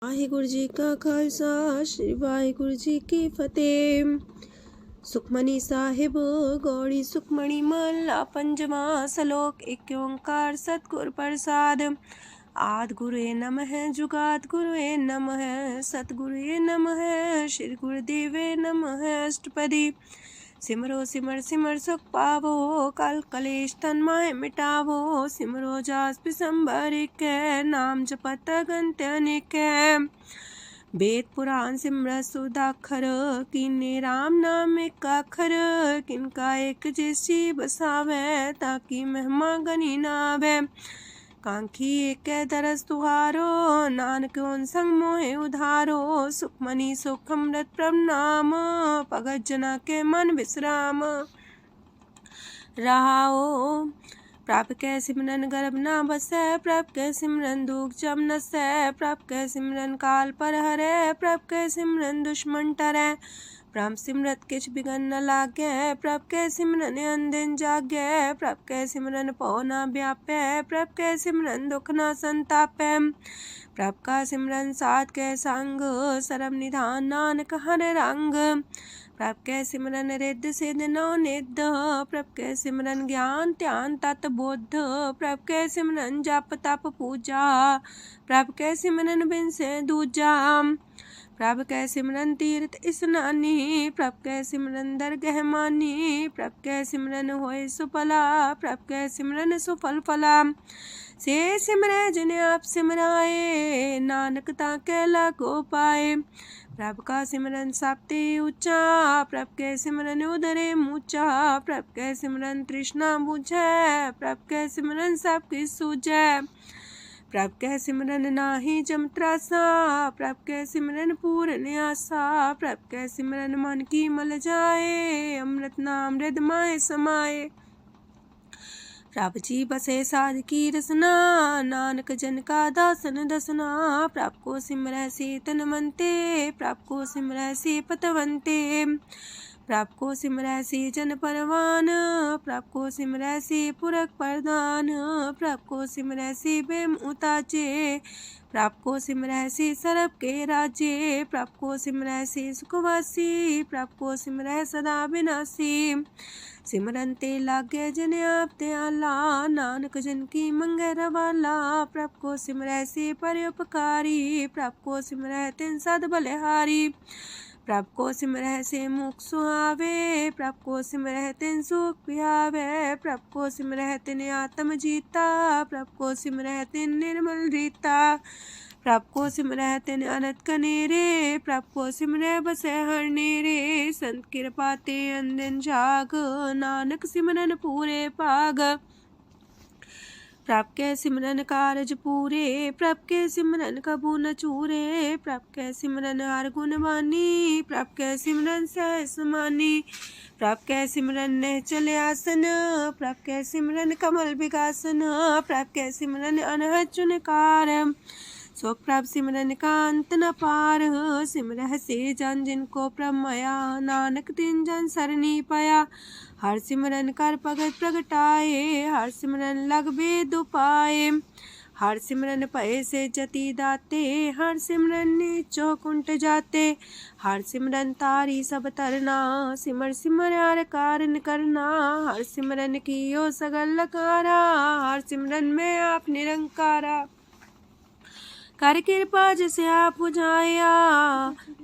वाहिगुरु जी का खालसा श्री वाहिगुरु जी की फतेह। सुखमनी साहिब गौड़ी सुखमणी महला पंजवा सलोक। एक ओंकार सतगुर प्रसाद। आद गुरुए नमः जुगाद गुरुए नमः सतगुरुए नमः श्री गुरुदेवे नमः। अष्टपदी सिमरो सिमर सिमर सुख पावो कल कलेश तन माहे मिटावो। सिमरो जास पिसंबर एक नाम जपत अगंत अनेक। वेद पुराण सिमरत सुदाखर किन्ने राम नाम एक अखर। किनका एक जैसी बसावे ताकि महिमा गनी नावे। कांखी एक दरस तुहारो नानक उन संग मोहे उधारो। सुखमनी सुख अमृत प्रभ नाम भगत जना के मन विश्राम। रहाओ प्रभ कै सिमरन गर्भ ना बसै। प्रभ कै सिमरन दुख जम नसै। प्रभ कै सिमरन काल पर हरै। प्रभ कै सिमरन दुश्मन टरै। प्रभ सिमरत किछ बिगन न लागै। प्रभ कै सिमरन अनदिन जागै। प्रभ कै सिमरन पौ ना व्यापै। प्रभ कै सिमरन दुख ना संतापै। प्रभ का सिमरन साध कै संग सरम निधान नानक हर रंग। प्रभ कै सिमरन रिद्ध सिद्ध नौ निध। प्रभ कै सिमरन ज्ञान ध्यान तत बुद्ध। प्रभ कै सिमरन जप तप पूजा। प्रभ कै सिमरन बिन से दूजा। प्रभ कै सिमरन तीर्थ स्नानी। प्रभ कै सिमरन दरगह मानी। प्रभ कै सिमरन होए सुफला। प्रभ कै सिमरन सुफल फला। से सिमरै जिन आप सिमराए नानक ताकै लागो पाए। प्रभ का सिमरन सबते ऊंचा। प्रभ कै सिमरन उदरे मूचा। प्रभ कै सिमरन तृष्णा बुझै। प्रभ कै सिमरन सब किछ सूझै। प्रभ कै सिमरन नाही जम त्रासा। प्रभ कै सिमरन पूर्ण आसा। प्रभ कै सिमरन मन की मल जाए। अमृत नाम हृद माए समाए। प्रभ जी बसे साध की रसना नानक जन का दासन दसना। प्रभ को सिमरै से तन मनते। प्रभ को सिमरै से पतवंते। प्रभ को सिमरै से जन परवान। प्रभ को सिमरै से पुरख प्रधान। प्रभ को सिमरै से बेम उताचे। प्रभ को सिमरै से सरब के राजे। प्रभ को सिमरै से सुखवासी। प्रभ को सिमरै सदा विनाशी। सिमरन ते लागे जिन आप दयाला नानक जन की मंगै रवाला। प्रभ को सिमरै से परोपकारी। प्रभ को सिमरै तिन सद बलिहारी। प्रभ को सिमरै से मुख सुहावे। प्रभ को सिमरै तिन सुख पिहावे। प्रभ को सिमरै तिन आत्म जीता। प्रभ को सिमरै तिन निर्मल रीता। प्रभ को सिमरै तिन अनंत कनेरे। प्रभ को सिमरै बसै हर नेरे। संत कृपा ते अनदिन जाग नानक सिमरन पूरे पाग। प्रभ कै सिमरन कारज पूरे। प्रभ कै सिमरन कबू न चूरे। प्रभ कै सिमरन हर गुण बानी। प्रभ कै सिमरन सहस समानी। प्रभ कै सिमरन निश्चल आसन। प्रभ कै सिमरन कमल विगासन। प्रभ कै सिमरन अनहद चुनकार। सो प्रभ सिमरन का अंत न पार। सिमरह से जन जिनको प्रभ माया नानक तिन जन सरनी पाया। हर सिमरन कर भगत प्रगटाए। हर सिमरन लग वेद उपाय। हर सिमरन भय से जति दाते। हर सिमरन नीचो कुंट जाते। हर सिमरन तारी सब तरना। सिमर सिमर हर कारण करना। हर सिमरन कियो सगल लकारा। हर सिमरन में आप निरंकारा। कर कृपा जिसे आप बुझाया।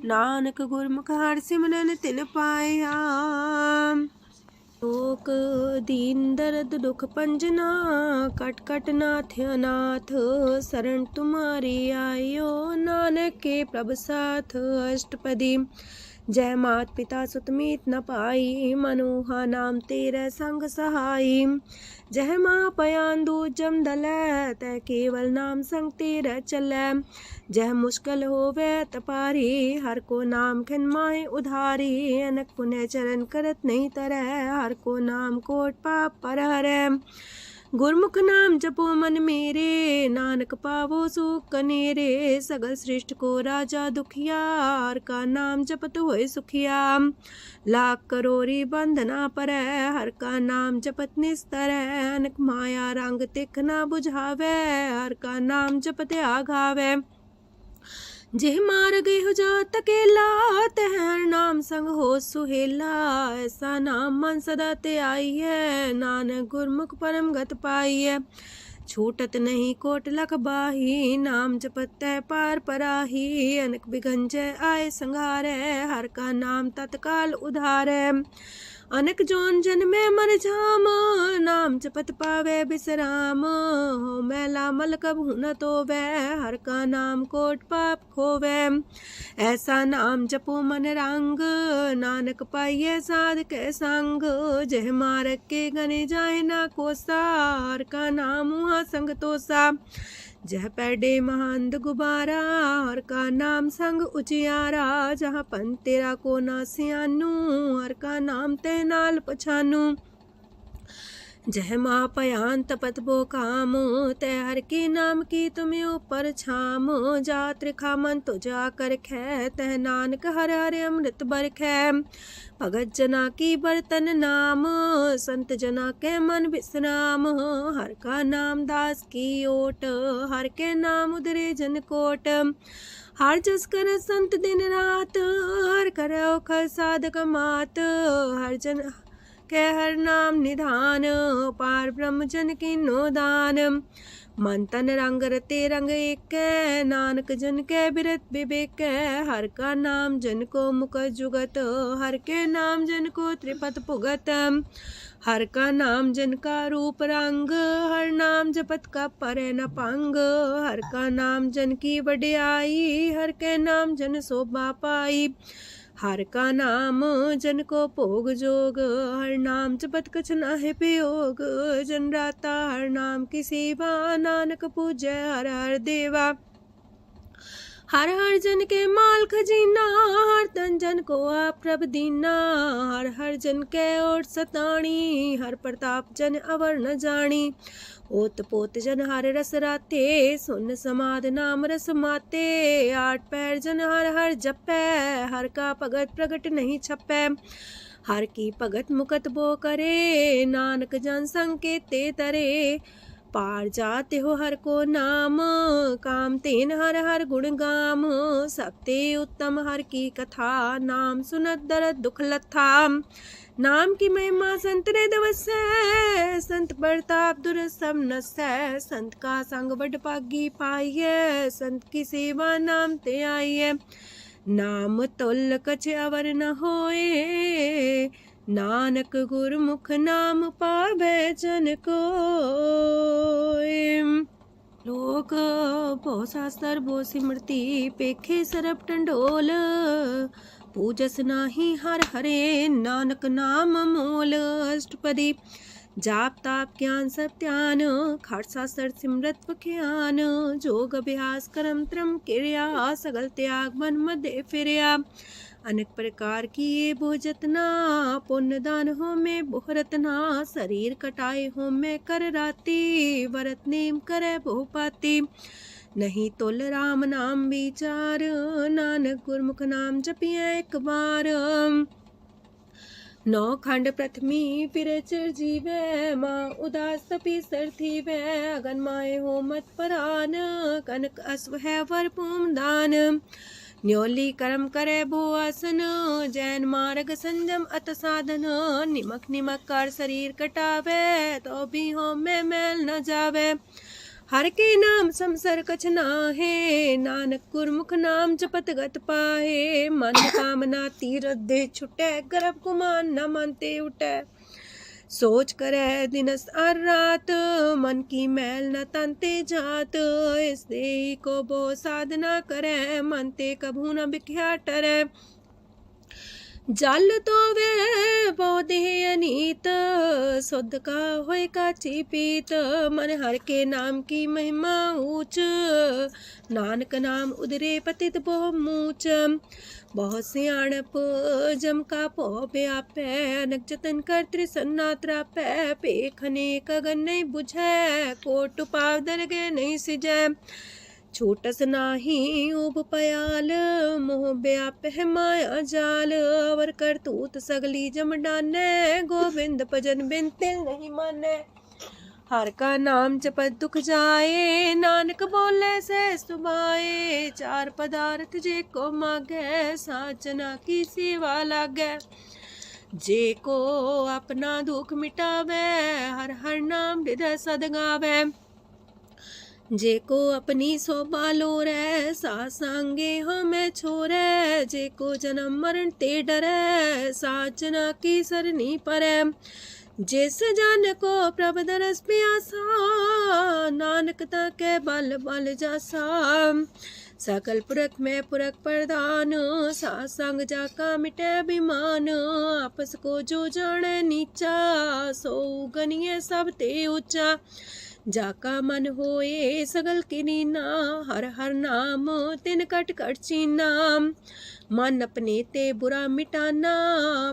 नानक गुरमुख हर सिमरन तिन पाया। लोक दीन दर्द दुख पंजना। कट कट नाथ अनाथ। शरण तुम्हारी आयो नानक के प्रभ साथ। अष्टपदी जय मात पिता सुत मीत न पाई। मनोहा नाम तेरे संग सहाई। जय माँ पयान दूज जम दलै। तै केवल नाम संग तेरे चलै। जह मुश्किल होवे तपारी। हर को नाम खिन माहे उधारी। अनक पुण्य चरण करत नहीं तरह। हर को नाम कोट पाप पर हरै। गुरमुख नाम जपो मन मेरे। नानक पावो सुख कनेरे। सगल सृष्ट को राजा दुखिया। हर का नाम जपत होए सुखिया। लाख करोरी बंधना परै। हर का नाम जपत निस्तर। अनक माया रंग तिख ना बुझावे। हर का नाम जपत आघावे। जेह मार गए हो जात अकेला, तह हर नाम संग हो सुहेला। ऐसा नाम मन सदा ते आई है, नानक गुरमुख परम गत पाई है। छूटत नहीं कोट लख बाही, नाम जपत तै पार पराही। अनक बिगंजय आए संघारै, हर का नाम तत्काल उधारै। अनक जोन जन्मे मर जाम, नाम जपत पावे बिसराम। हो मैला मल कबहु न तोवै, हर का नाम कोट पाप खोवै। ऐसा नाम जपो मन रंग, नानक पाइये साध के संग। जह मारक के गने जाए ना कोसा, हर का नाम हुआ संग तोसा। जह पैडे महांद गुबारा, हर का नाम संग उजियारा। जहाँ पन तेरा को ना सियानू, हर का नाम ते नाल पछानू। जह माँ पयान तपत बो काम, तै हर के नाम की तुम्हें ऊपर छाम। जा त्रिखा मन तो जा कर खे, तह नानक हर हर अमृत बरखै। भगत जना की बर्तन नाम, संत जना के मन विश्राम। हर का नाम दास की ओट, हर के नाम उधरे जन कोट। हर जस कर संत दिन रात, हर करो खर साधक मात। हर जन के हर नाम निधान, पार ब्रह्म जन की नो दान। मन तन रंग रते रंग एक, नानक जन के बिरत विवेक। हर का नाम जन को मुख जुगत, हर के नाम जन को त्रिपत पुगत। हर का नाम जन का रूप रंग, हर नाम जपत का परे न पंग। हर का नाम जन की वड्याई, हर के नाम जन शोभा पाई। हर का नाम जन को भोग जोग, हर नाम जपत कछ नाहि वियोग। जन राता हर नाम की सेवा, नानक पूजै हर हर देवा। हर हर जन के माल खजीना, हर तन जन को आप प्रभ दीना। हर हर जन के ओट सताणी, हर प्रताप जन अवर न जानी। ओत पोत जन हर रस राते, सुन समाध नाम रस माते। आठ पैर जन हर हर जपै, हर का भगत प्रगट नहीं छपै। हर की भगत मुकत बो करे, नानक जन संकेते तरे। पार जाते हो हर को नाम, काम तेन हर हर गुण गाम। सबते उत्तम हर की कथा, नाम सुनत दरद दुख लथा। नाम की महिमा संत ने दवसै, संत प्रताप दुर सब नसै। संत का संग बड़ पागी पाइयै, संत की सेवा नाम ते आइयै। नाम तुल कछ अवर न होए, नानक गुरमुख नाम पावै जन कोय। लोक भो शास्त्र भो सिमरती, पेखे सरब टंडोल। पूजस नाही हर हरे, नानक नाम मोल। अष्टपदी जाप ताप ज्ञान सब ध्यान, खालसा सर सिमरत बख्यान। जोग अभ्यास करम त्रम क्रिया, सगल त्याग मन मध्य फिरया। अनेक प्रकार की ये बहु जतना, पुण्य दान हो में बहु रतना। शरीर कटाए हो में कर राती, वरत नेम करे बहु पाती। नहीं तुल राम नाम विचार, नानक गुरमुख नाम जपिए एक बार। नौ खंड प्रथमी फिर चिर जीवै, माँ उदास तपी सर थीवै। अगन माए हो मत परान, कनक अश्व है वर पूम दान। न्योली कर्म करे भो आसन, जैन मार्ग संजम अत साधन। निमक निमक कर शरीर कटावे, तो भी हो में मैल न जावे। हर के नाम समसर कछ नाहे, नानक गुरमुख नाम जपत गत पाहे। मन कामना तीरथ दे छुटै, गर्भ गुमान न मानते उठै। सोच करे दिनस और रात, मन की मैल न तनते जात। इस देही को बो साधना करे, मन ते कभू न बिख्या टरै। जल तो वे बहु देह अनीत, शुद्ध का होय काची पीत। मन हर के नाम की महिमा ऊंच, नानक नाम उदरे पतित बहु मूच। बहुत सियाणप जम का पो व्यापै, अनक जतन कर त्रिसन्ना त्रापै। पेखने कगन नहीं बुझै, कोट पाव दरगे नहीं सिजै। छूटस नाही उब पयाल, मोह व्याप है माया जाल। अवर करतूत सगली जम डानै, गोविंद भजन बिन तिल नहीं मानै। हर का नाम जपत दुख जाए, नानक बोले से सुभाए। चार पदार्थ जे को मागे, साजना की सेवा लागे। जे को अपना दुख मिटावे, हर हर नाम हृदय सद गावे। जे को अपनी शोभा लोरे, सासांगे हमें छोरे। जे को जन्म मरण ते डरे, साजना की सरनी परे। जिस जन को प्रभ दरस प्यासा, नानक ताके बल बल जासा। सकल पुरख में पुरख प्रधान, सासंग जाका मिटे अभिमान। आपस को जो जाने नीचा, सो गनिए सब ते ऊंचा। जाका मन होए सगल किनीना, हर हर नाम तिन कट कट चीना। मन अपने ते बुरा मिटाना,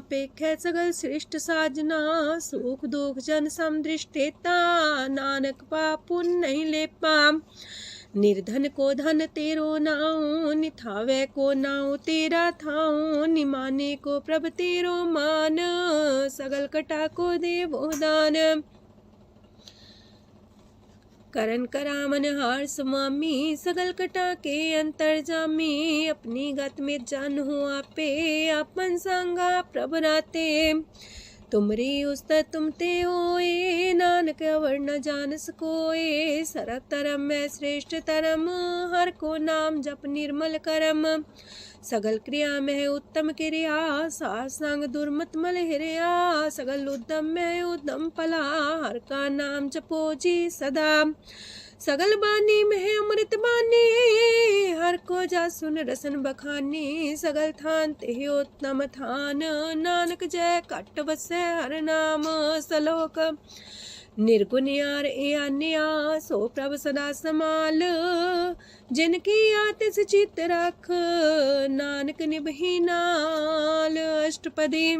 पेखे सगल सृष्ट साजना। सुख दुख जन समदृष्टेता, नानक पाप पुण्य नहीं लेपा। निर्धन को धन तेरो नाऊ, निथावे को नाऊ तेरा थाऊ। निमाने को प्रभ तेरो मान, सगल कटा को देवो दान। करन करामन हार स्वामी, सगल कटा के अंतर जामी। अपनी गत में जन हो आपे, आपन संगा प्रभ राते। तुमरी उस्तत तुम ते होए, नानक अवर न जान सकोए। सरब तरम में श्रेष्ठ तरम, हर को नाम जप निर्मल करम। सगल क्रिया में उत्तम क्रिया, सासंग दुर्मत मल हिरिया। सगल उद्यम में उद्यम फला, हर का नाम जपो जी सदा। सगल बानी में अमृत बानी, हर को जा सुन रसन बखानी। सगल थान ते उत्तम थान, नानक जय कट बसे हर नाम सलोक। निर्गुण यार आन्या, सो प्रभ सदा समाल। जिनकी आतिस चित रख, नानक निभही नाल। अष्टपदी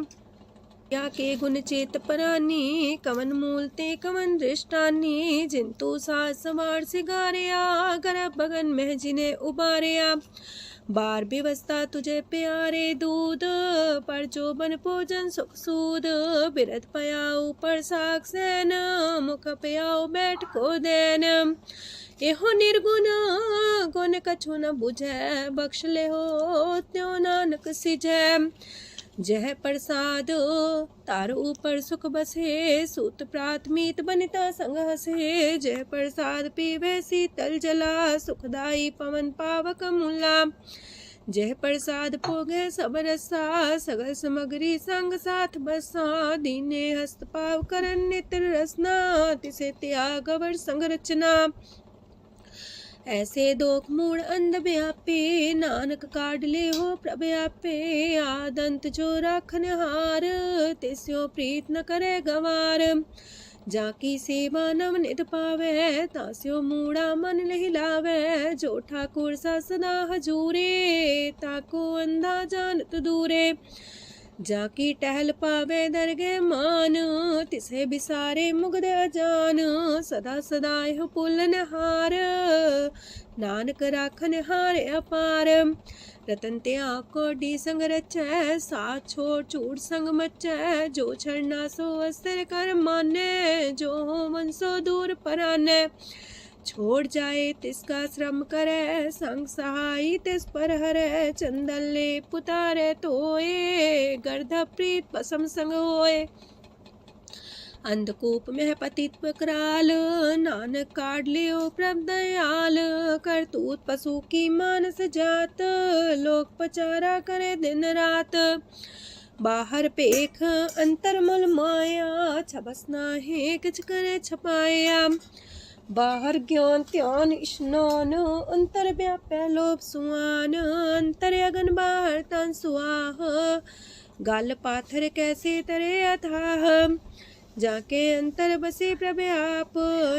या के गुण चेत परानी, कवन मूल ते कवन दृष्टानी। जिंतु सास सवार सिगारिया, गर्भ बगन में जिन्हें उबारिया। बार व्यवस्था तुझे प्यारे दूध, पर जो बन भोजन सुख सूद। बिरत पयाऊ पर साग सैन, मुख पयाऊ बैठ को देन। एहो निर्गुण गुण कछु न बुझै, बख्श ले हो त्यों नानक सिझै। जह प्रसाद तार ऊपर सुख बसे, सूत प्राथमीत बनिता संग हसे। जह प्रसाद पीवे शीतल जला, सुखदाई पवन पावक मूला। जह प्रसाद भोगे सब रसा, सगल समग्री संग साथ बसा। दीने हस्त पाव करन नित्र रसना, तिसे त्याग अवर संग रचना। ऐसे दोख मूड अंध व्यापे, नानक काढ़ ले हो प्रभ आपे। आदंत जो राखन हार, तिस्यो प्रीत न करे गवार। जाकी सेवा नव नित पावे, तास्यो मूड़ा मन लहिलावे। जो ठाकुर सा सदा हजूरे, ताको अंधा जानत दूरे। जाकी टहल पावे दरगे मान, तिसे बिसारे मुग्ध अजान। सदा सदा यह पुलन हार, नानक राखन हार अपार। रतन त्याग कोडी संग रचै, साथ छोड़ चूड़ संग मचै। जो छड़ना सो अस्थिर कर माने, जो हो मन सो दूर पराने। छोड़ जाए तिसका श्रम करे, संग सहाई तिस पर हरे। चंदन ले पुतारे तोए, गर्ध प्रीत पसम संग होए। अंधकूप में पतित कराल, नानक काढ़ लियो प्रभ दयाल। करतूत पशु की मानस जात, लोक पचारा करे दिन रात। बाहर पेख अंतर मुल माया, छबस नाहे किछ करे छपाया। बाहर ज्ञान ध्यान स्नान, अंतर व्यापै लोभ सुआन। अंतर अगन बाहर तन सुआह, गल पाथर कैसे तरे अथाह। जाके अंतर बसे प्रभ आप,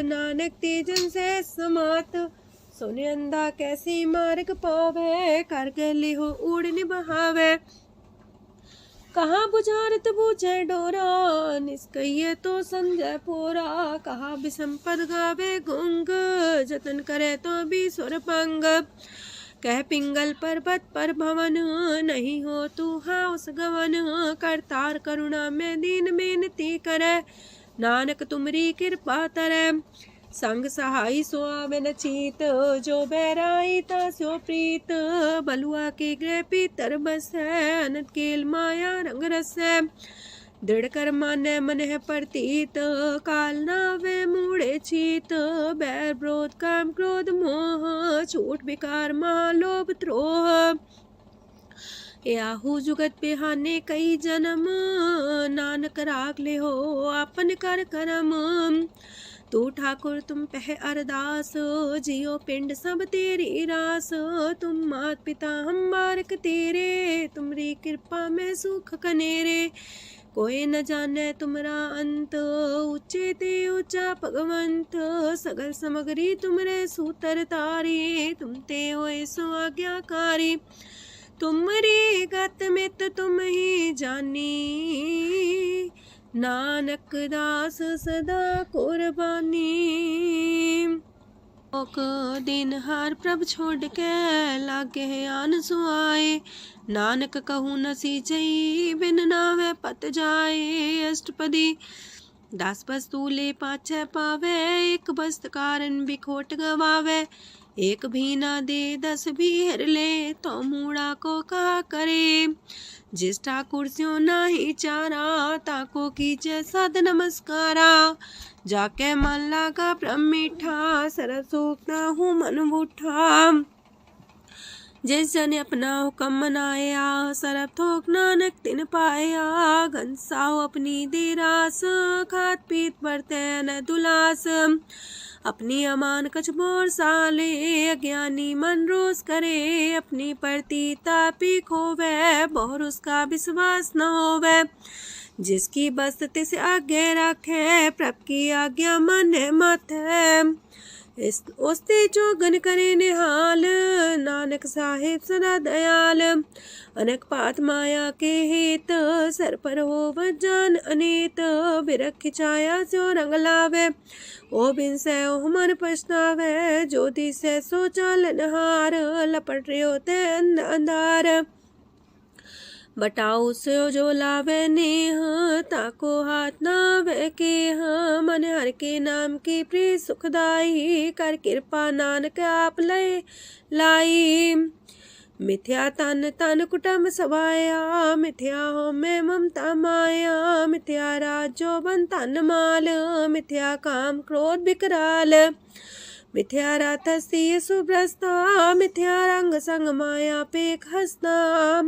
नानक तेजन से समात। सोने अंधा कैसे मार्ग पावे, कर गले हो उड़ निबहावे। कहाँ बुझारत बूझे डोरा, निष्कइये तो संजय पोरा। कहाँ बिसंपद गावे गुंग, जतन करे तो भी सुर पंग। कह पिंगल पर्वत पर भवन, नहीं हो तू हाउस गवन। करतार करुणा में दीन बेनती करे, नानक तुमरी कृपा तरੈ। संग सहाई सो आवे न चीत, जो बैराई ता सो प्रीत। बलुआ के गृह पीतर बसै, अनंत केल माया रंग रसै। दृढ़ कर मानै मन है प्रतीत, काल नावे मूढ़े चीत। बैर विरोध काम क्रोध मोह, छूट विकार महालोभ द्रोह। याहू जुगत बिहाने कई जन्म, नानक राख ले हो आपन कर करम। तू ठाकुर तुम पह अरदास, जियो पिंड सब तेरी रास। तुम मात पिता हम बारक तेरे, तुमरी कृपा में सुख कनेरे। कोई न जाने तुमरा अंत, ऊंचे ते ऊंचा भगवंत। सगल समगरी तुमरे सूतर तारी, तुम ते होए सो आज्ञाकारी। तुमरी गत मित तुम ही जानी, नानक दास सदा कुर्बानी। ओक दिन हार प्रभ छोड़ के, लागे आन सुआए। नानक कहूँ न सींचई, बिन नावे पत जाए। अष्टपदी 10 वस्तु ले पाछे पावे, एक वस्त कारण बिखोट गवावे। एक भी ना दे 10 भी हर ले, तो मूड़ा को कहा करे। जिस ठाकुर स्यो नाही चारा, ताको कीजे साध नमस्कारा। जाके मन लागा ब्रह्म मीठा, सरस सूखना हूँ मन बूठा। जिस जन अपना हुक्म मनाया, सरब थोक नानक तिन पाया। घनसाओ अपनी दे रास, खात पीत बरते न दुलास। अपनी अमान कछ बोर साले, अज्ञानी मन रोस करे। अपनी प्रति तापी खोवे, बहुर उसका विश्वास न होवे। जिसकी बस तिस आगे रखे, प्रभ की आज्ञा माने माथे। उस्ते चौगन करे निहाल, नानक साहिब सदा दयाल। अनक पात माया के हेत, सर पर हो जान अनेत। बिरख छाया स्यो रंग लावे, ओ बिन से ओ मन पछतावे। जो दिसे सो चालन हार, लपट रहो ते अंधार। बटाऊ से जो लावे नेह, ताको हाथ नावे केह। मन हर के नाम की प्रिय सुखदाई, कर कृपा नानक आप लय लाई। मिथ्या तन तन कुटुंब सवाया, मिथ्या हो में ममता माया। मिथ्या राज जोबन तन माल, मिथ्या काम क्रोध विकराल। मिथ्या रातसी सुभ्रस्ता, मिथ्या रंग संग माया पेख हस्ता।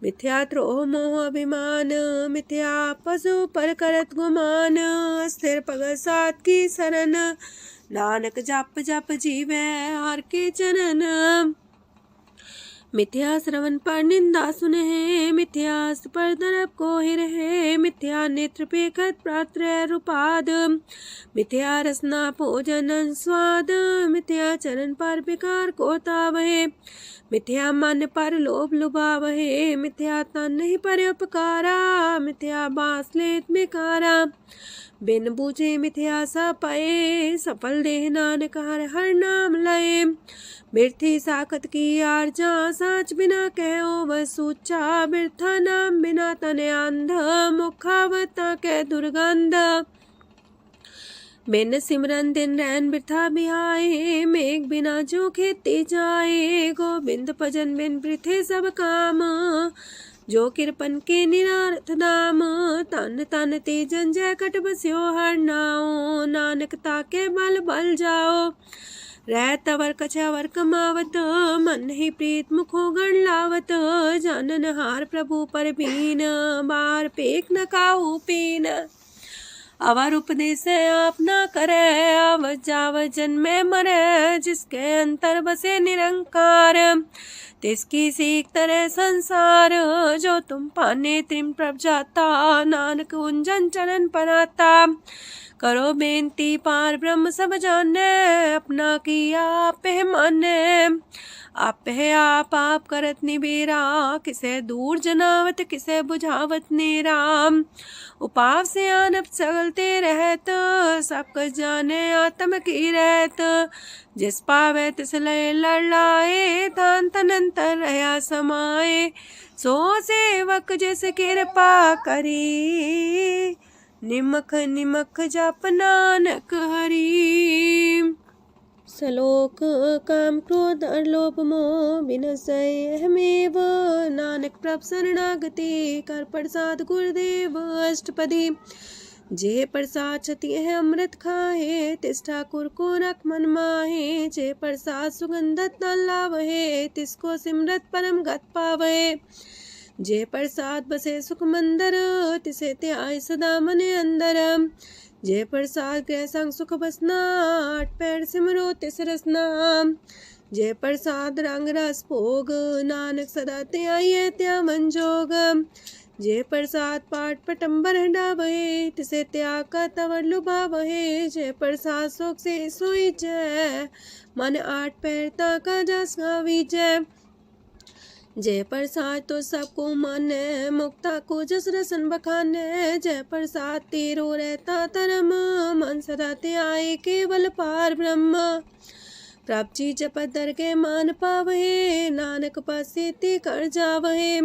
मिथ्या द्रोह मोह अभिमान, मिथ्या पशु पर करत गुमान। स्थिर पग सात की शरण, नानक जप जप जीवे हर के चरण। मिथ्या श्रवण पर निंदा सुने, मिथ्या पर दरब को ही रहे। मिथ्या नेत्र पेखत प्रात्र रूपाद, मिथ्या रसना भोजन स्वाद। मिथ्या चरण पर विकार को तावहे, मिथ्या मन पर लोभ लुभावहे। मिथ्या तन ही पर उपकारा, मिथ्या बास लेत मिकारा। बिन बूझे मिथ्या सा पाए, सफल देह नानक हर हर नाम लय। बिरथी साखत की आरजा, साच बिना कहो वह सूचा। बिरथा नाम बिना तने अंध, मुखावता के दुर्गंध। बिन सिमरन दिन रैन बिरथा बिहाए, मेघ बिना जो खेती जाए। गोविंद भजन बिन बिरथे सब काम, जो किरपन के निरारथ नाम। तन तन ते जंजय कट बस्यो हर नाओ, नानक ताके बल बल जाओ। रह तवर कछवर कमावत, मन ही प्रीत मुखो गण लावत। जानन हार प्रभु पर बीन, बार पेख न काहू पीन। अवर उपदेश आप न करे, आवत जावत जन्मे मरे। जिसके अंतर बसे निरंकार, तिसकी सीख तरह संसार। जो तुम पाने त्रिम प्रभ जाता, नानक उंजन चरण पनाता। करो बेनती पार ब्रह्म सब जाने, अपना किया आप माने। आप है आप करत निबेरा, किसे दूर जनावत किसे बुझावत नेरा। उपाव से आनप चलते रहत, सब कुछ जाने आत्म की रहत। जिस पावे तिस लय लड़ाए, तान तनंतर रहा समाए। सो सेवक जिस कृपा करी, निमख निमख जप नानक हरि। सलोक काम क्रोध और लोभ मोह विनशय अहमेव, नानक प्रभ शरणागति कर प्रसाद गुरुदेव अष्टपदी। जे प्रसाद छति है अमृत खाहे, तिस ठाकुर को रख मन माहे। जे प्रसाद सुगंधत न लावहे, तिसको सिमरत परम गत पावहे। जे प्रसाद बसे सुख मंदर, तिसे त्याय सदा मने अंदर। जे प्रसाद गृह संग सुख बसना, आठ पैर सिमरो तिस रसना। जे प्रसाद रंग रस भोग, नानक सदा त्याये त्या मन जोग। जे प्रसाद पाठ पटम्बर डावहे, तिसे त्याग का तवर लुभावहे। जे प्रसाद शोक से सोई जय, मन आठ पैर ताका जस गावी जय। जय प्रसाद तो सबको माने, मुक्ता को जस रसन बखाने। जय प्रसाद तेरो रहता धर्म, मन सदा त्याये केवल पार ब्रह्म। प्रभ जी जपत दर के मान पावहे, नानक पासे ते कर जावहे।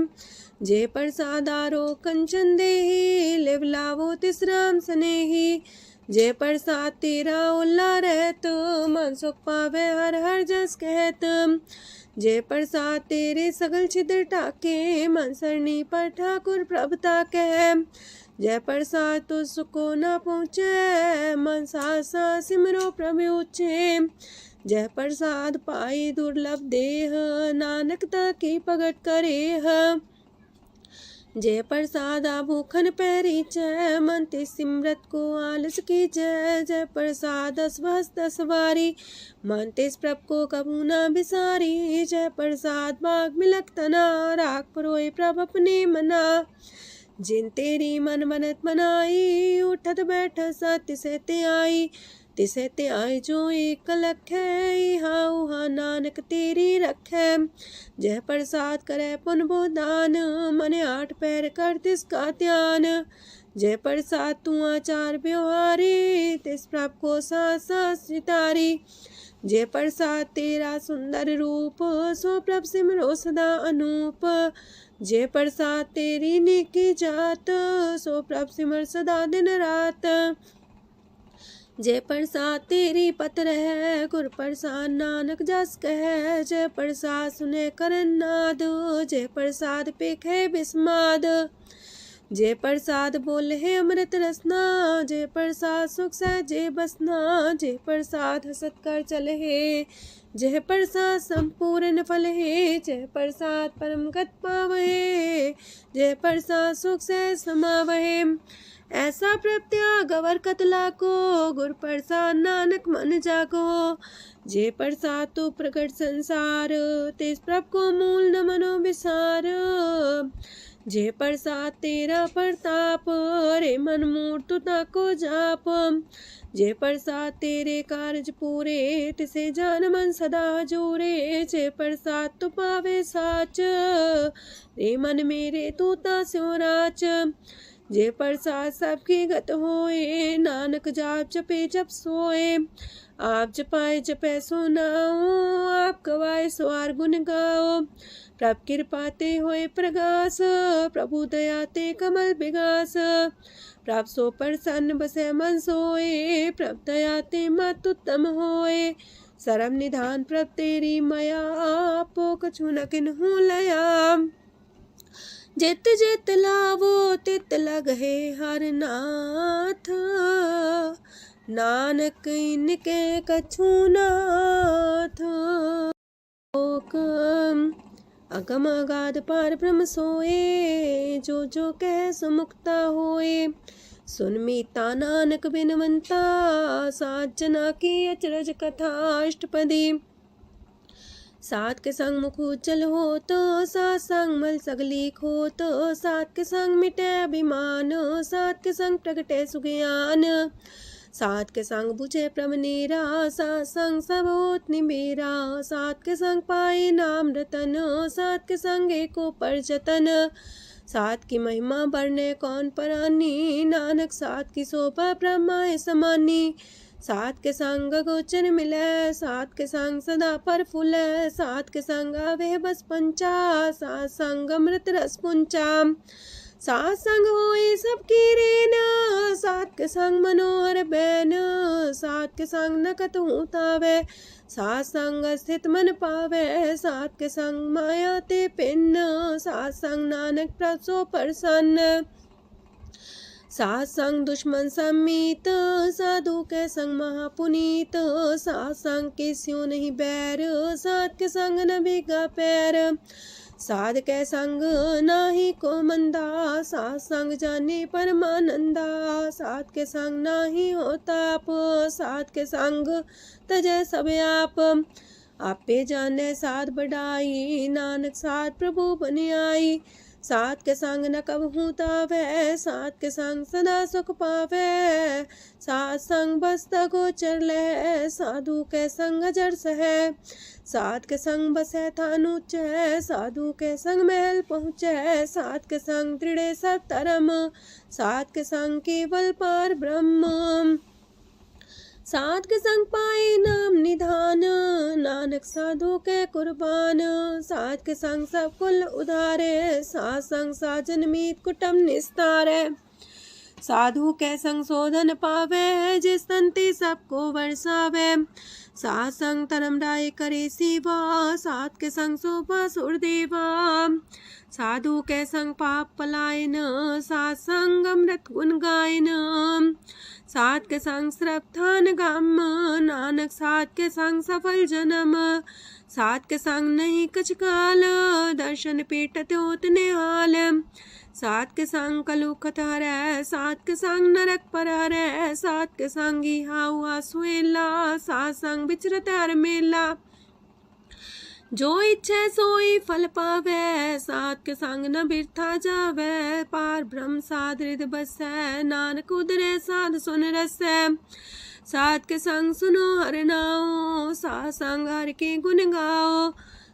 जे प्रसाद आरो कंचन देही, लिव लावो तिस राम स्नेही। जे प्रसाद तेरा उल्ला रहत, मन सुख पावे हर हर जस कहत। जे प्रसाद तेरे सगल छिद्र टाके, मन सरनी पर ठाकुर प्रभ ताके। जय प्रसाद तो सुको न पहुँचे, मन सा सिमरो प्रभु ऊँचे। जय प्रसाद पाई दुर्लभ देह, नानक ताकी प्रगट करे। जय प्रसाद आभूखन पैरी जय, मन ते सिमरत को आलस की जय। जय प्रसाद अस्वस्थ सवारी, मन तेस प्रभ को कबू न बिसारी। जय प्रसाद बाग मिलक तना, राख परोए प्रभ अपने मना। जिन तेरी मन मनत मनाई, उठत बैठत सत्य से ते आई। तिसे ते आए जो एक लख है, इहा उहा नानक तेरी रखै। जय प्रसाद करे पुन बोदान, मने आठ पैर कर तिसका ध्यान। जय प्रसाद तू आचार व्यवहारी, तिस प्रभ को सास सास सितारी। जय प्रसाद तेरा सुंदर रूप, सो प्रभ सिमरो सदा अनूप। जय प्रसाद तेरी नेकी जात, सो प्रभ सिमर सदा दिन रात। जय प्रसाद तेरी पत्र है, गुर प्रसाद नानक जस कह। जय प्रसाद सुने करन नाद, जय प्रसाद पेखे बिस्माद। जय प्रसाद बोले है अमृत रसना, जय प्रसाद सुख सहजे बसना। जय प्रसाद हसत कर चले है, जय प्रसाद संपूर्ण फल है। जय प्रसाद परम गत पावहे, जय प्रसाद सुख से समावहे। ऐसा प्रत्याग अवर कतला को, गुर प्रसाद नानक मन जागो। जे प्रसाद तो प्रकट संसार, तेज प्रभ को मूल न मनो विसार। जे प्रसाद तेरा प्रताप, रे मन मूर्त ताको जाप। जे प्रसाद तेरे कारज पूरे, तिसे जान मन सदा जोरे। जे प्रसाद तू पावे साच, रे मन मेरे तू ता स्यो राच। जे प्रसाद सबकी गत होए, नानक जाप जपे जप सोए। आप जपाए जपे सो नाओ, आप गवाए सो आर गुण गाओ। प्रभ कृपा ते होए प्रगास, प्रभु दया ते कमल विगास। प्रभ सो प्रसन्न बसे मन सोए, प्रभ दया ते मत उत्तम होए। सरम निधान प्रभ तेरी मया, आपो कछु न किन्हु लया। जित जित लावो तित लगहे हर नाथ, नानक इनके कछु नाथ। अगम अगाध पार ब्रह्म सोए, जो जो कह सो मुक्ता होए। सुन मीता नानक बिनवंता, सात जना की अचरज कथा अष्टपदी। सात के संग मुख उज्जल हो तो, सात संग मल सगली खो तो। सात के संग मिटे अभिमान, सात के संग प्रगटे सुज्ञान। सात के संग बुझे प्रभ नेरा, सात संग सब होत निमेरा। सात के संग पाए नाम रतन, सात के संग एको पर जतन। सात की महिमा बरने कौन परानी, नानक सात की शोभा ब्रह्मा समानी। सात के संग गोचर मिले, सात के संग सदा पर फूले। सात के संग आवे बस पंचा, सात संग अमृत रस पुंचा। सात संग होए सबकी रेन, सात के संग मनोहर बैन, सात के संग न कतहु तावै, सात संग स्थित मन पावै, सात के संग माया ते पिन्न, सात संग नानक प्रसो प्रसन्न। सात संग दुश्मन समीत, साधु के संग महापुनीत, सात संग के स्यों नहीं बैर, सात के संग न भीगा पैर, साध के संग नाही को मंदा, सात संग जाने परमानंदा, सात के संग नाही हो ताप, सात के संग तजै सब आप, आपे जाने साध बढ़ाई, नानक साध प्रभु बन आई, सात के संग न कबहू तावै, सात के संग सदा सुख पावै, सात संग बसता गोचर लहै, साधु के संग अजर सहै, सात के संग बसै थान ऊंचै, साधु के संग महल पहुँचै, सात के संग दृढ़ सब धर्म, सात के संग केवल पार ब्रह्म, सात के संग पाए नाम निधान, नानक साधु के कुर्बान, सात के संग सब कुल उधारे, सात संग साजन मीत कुटुम निस्तारे, साधु के संग शोधन पावे, जिस तंती सबको वर्षावे, सात संग धर्म राय करे सेवा, सात के संग शोभा सुरदेवा, साधु के संग पाप पलायन, सात संग अमृत गुण गायन, सात के संग श्रद्धान गम, नानक सात के संग सफल जन्म, सात के संग नहीं कछ काल, दर्शन पेटत होत निहाल, सात के संग कलुखत हरै, सात के संग नरक पर हरै, सात के संग इहा हुआ सुएला, सात संग विचरत हर मेला, जो इच्छा सोई फल पावै, सात के संग न बिरथा जावै, पार ब्रह्म साध हृदय बसै, नानक उदरै साध सुन रसै, सात के संग सुनो हर नाओ, सात संग हर के गुण गाओ,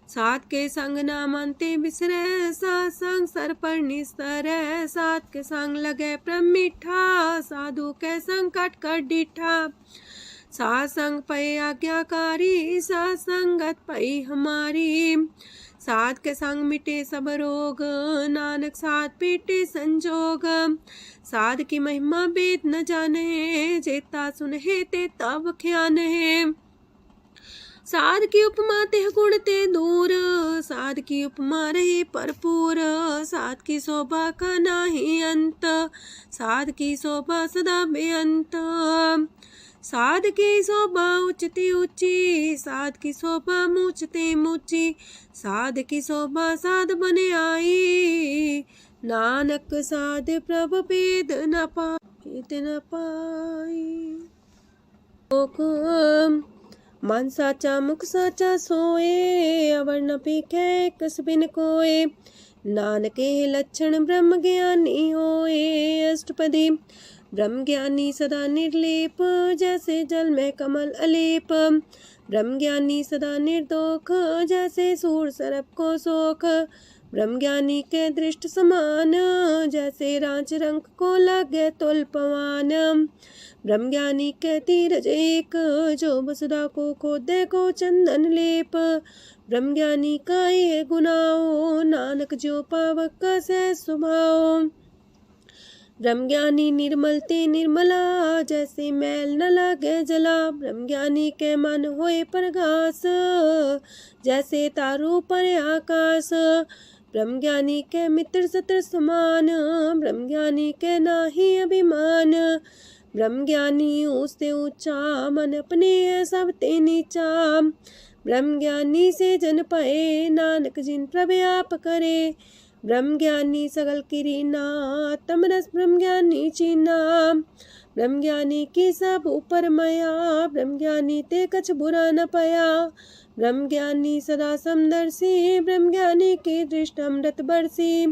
सात के संग ना मानते बिसरै, सात संग सर पर निस्तरै, सात के संग लगे प्रेम मीठा, साधु के संग कट कर डीठा, सात संग पै आज्ञाकारी, सात संगत पै हमारी, सात के संग मिटे सब रोग, नानक सात पीटे संजोग, साध की महिमा वेद न जाने, जेता सुनहे ते तब ख्यान है, साध की उपमा तेह गुण ते दूर, साध की उपमा रही भरपूर, साध की शोभा का नाही अंत, साध की शोभा सदा बेअंत, साध की शोभा उच्चती ऊंची, साध की शोभा मूचते मूची, साध की शोभा साध बने आई, नानक साध प्रभु भेद न पाई, मन साचा मुख साचा सोए, अवर न पीखे कस बिन कोए, नानके लक्षण ब्रह्म ज्ञानी होए, अष्टपदी ब्रह्म ज्ञानी सदा निर्लेप, जैसे जल में कमल अलेप, ब्रह्म ज्ञानी सदा निर्दोख, जैसे सूर सरप को सोख, ब्रह्म ज्ञानी के दृष्ट समान, जैसे रांच रंग को लगे तुल पवान, ब्रह्म ज्ञानी के तीरज एक, जो वसुधा को खोदे को चंदन लेप, ब्रह्म ज्ञानी का ये गुनाओ, नानक जो पावक का से सुभाओ, ब्रह्म ज्ञानी निर्मल ते निर्मला, जैसे मैल न लागे जला, ब्रह्म ज्ञानी के मन होए प्रगास, जैसे तारों पर आकाश, ब्रह्म ज्ञानी के मित्र सत्र समान, ब्रह्म ज्ञानी के नाही अभिमान, ब्रह्म ज्ञानी ऊंचते ऊंचा, मन अपने सब ते नीचा, ब्रह्म ज्ञानी से जन पाए, नानक जिन प्रभु आप करे, ब्रह्म ज्ञानी सगल किरीना, तमरस ब्रह्म ज्ञानी चीना, ब्रह्म ज्ञानी की सब ऊपर माया, ब्रह्म ज्ञानी ते कछ बुरा न पाया, ब्रह्म ज्ञानी सदा समदर्शी, ब्रह्म ज्ञानी की दृष्ट अमृत बरसी,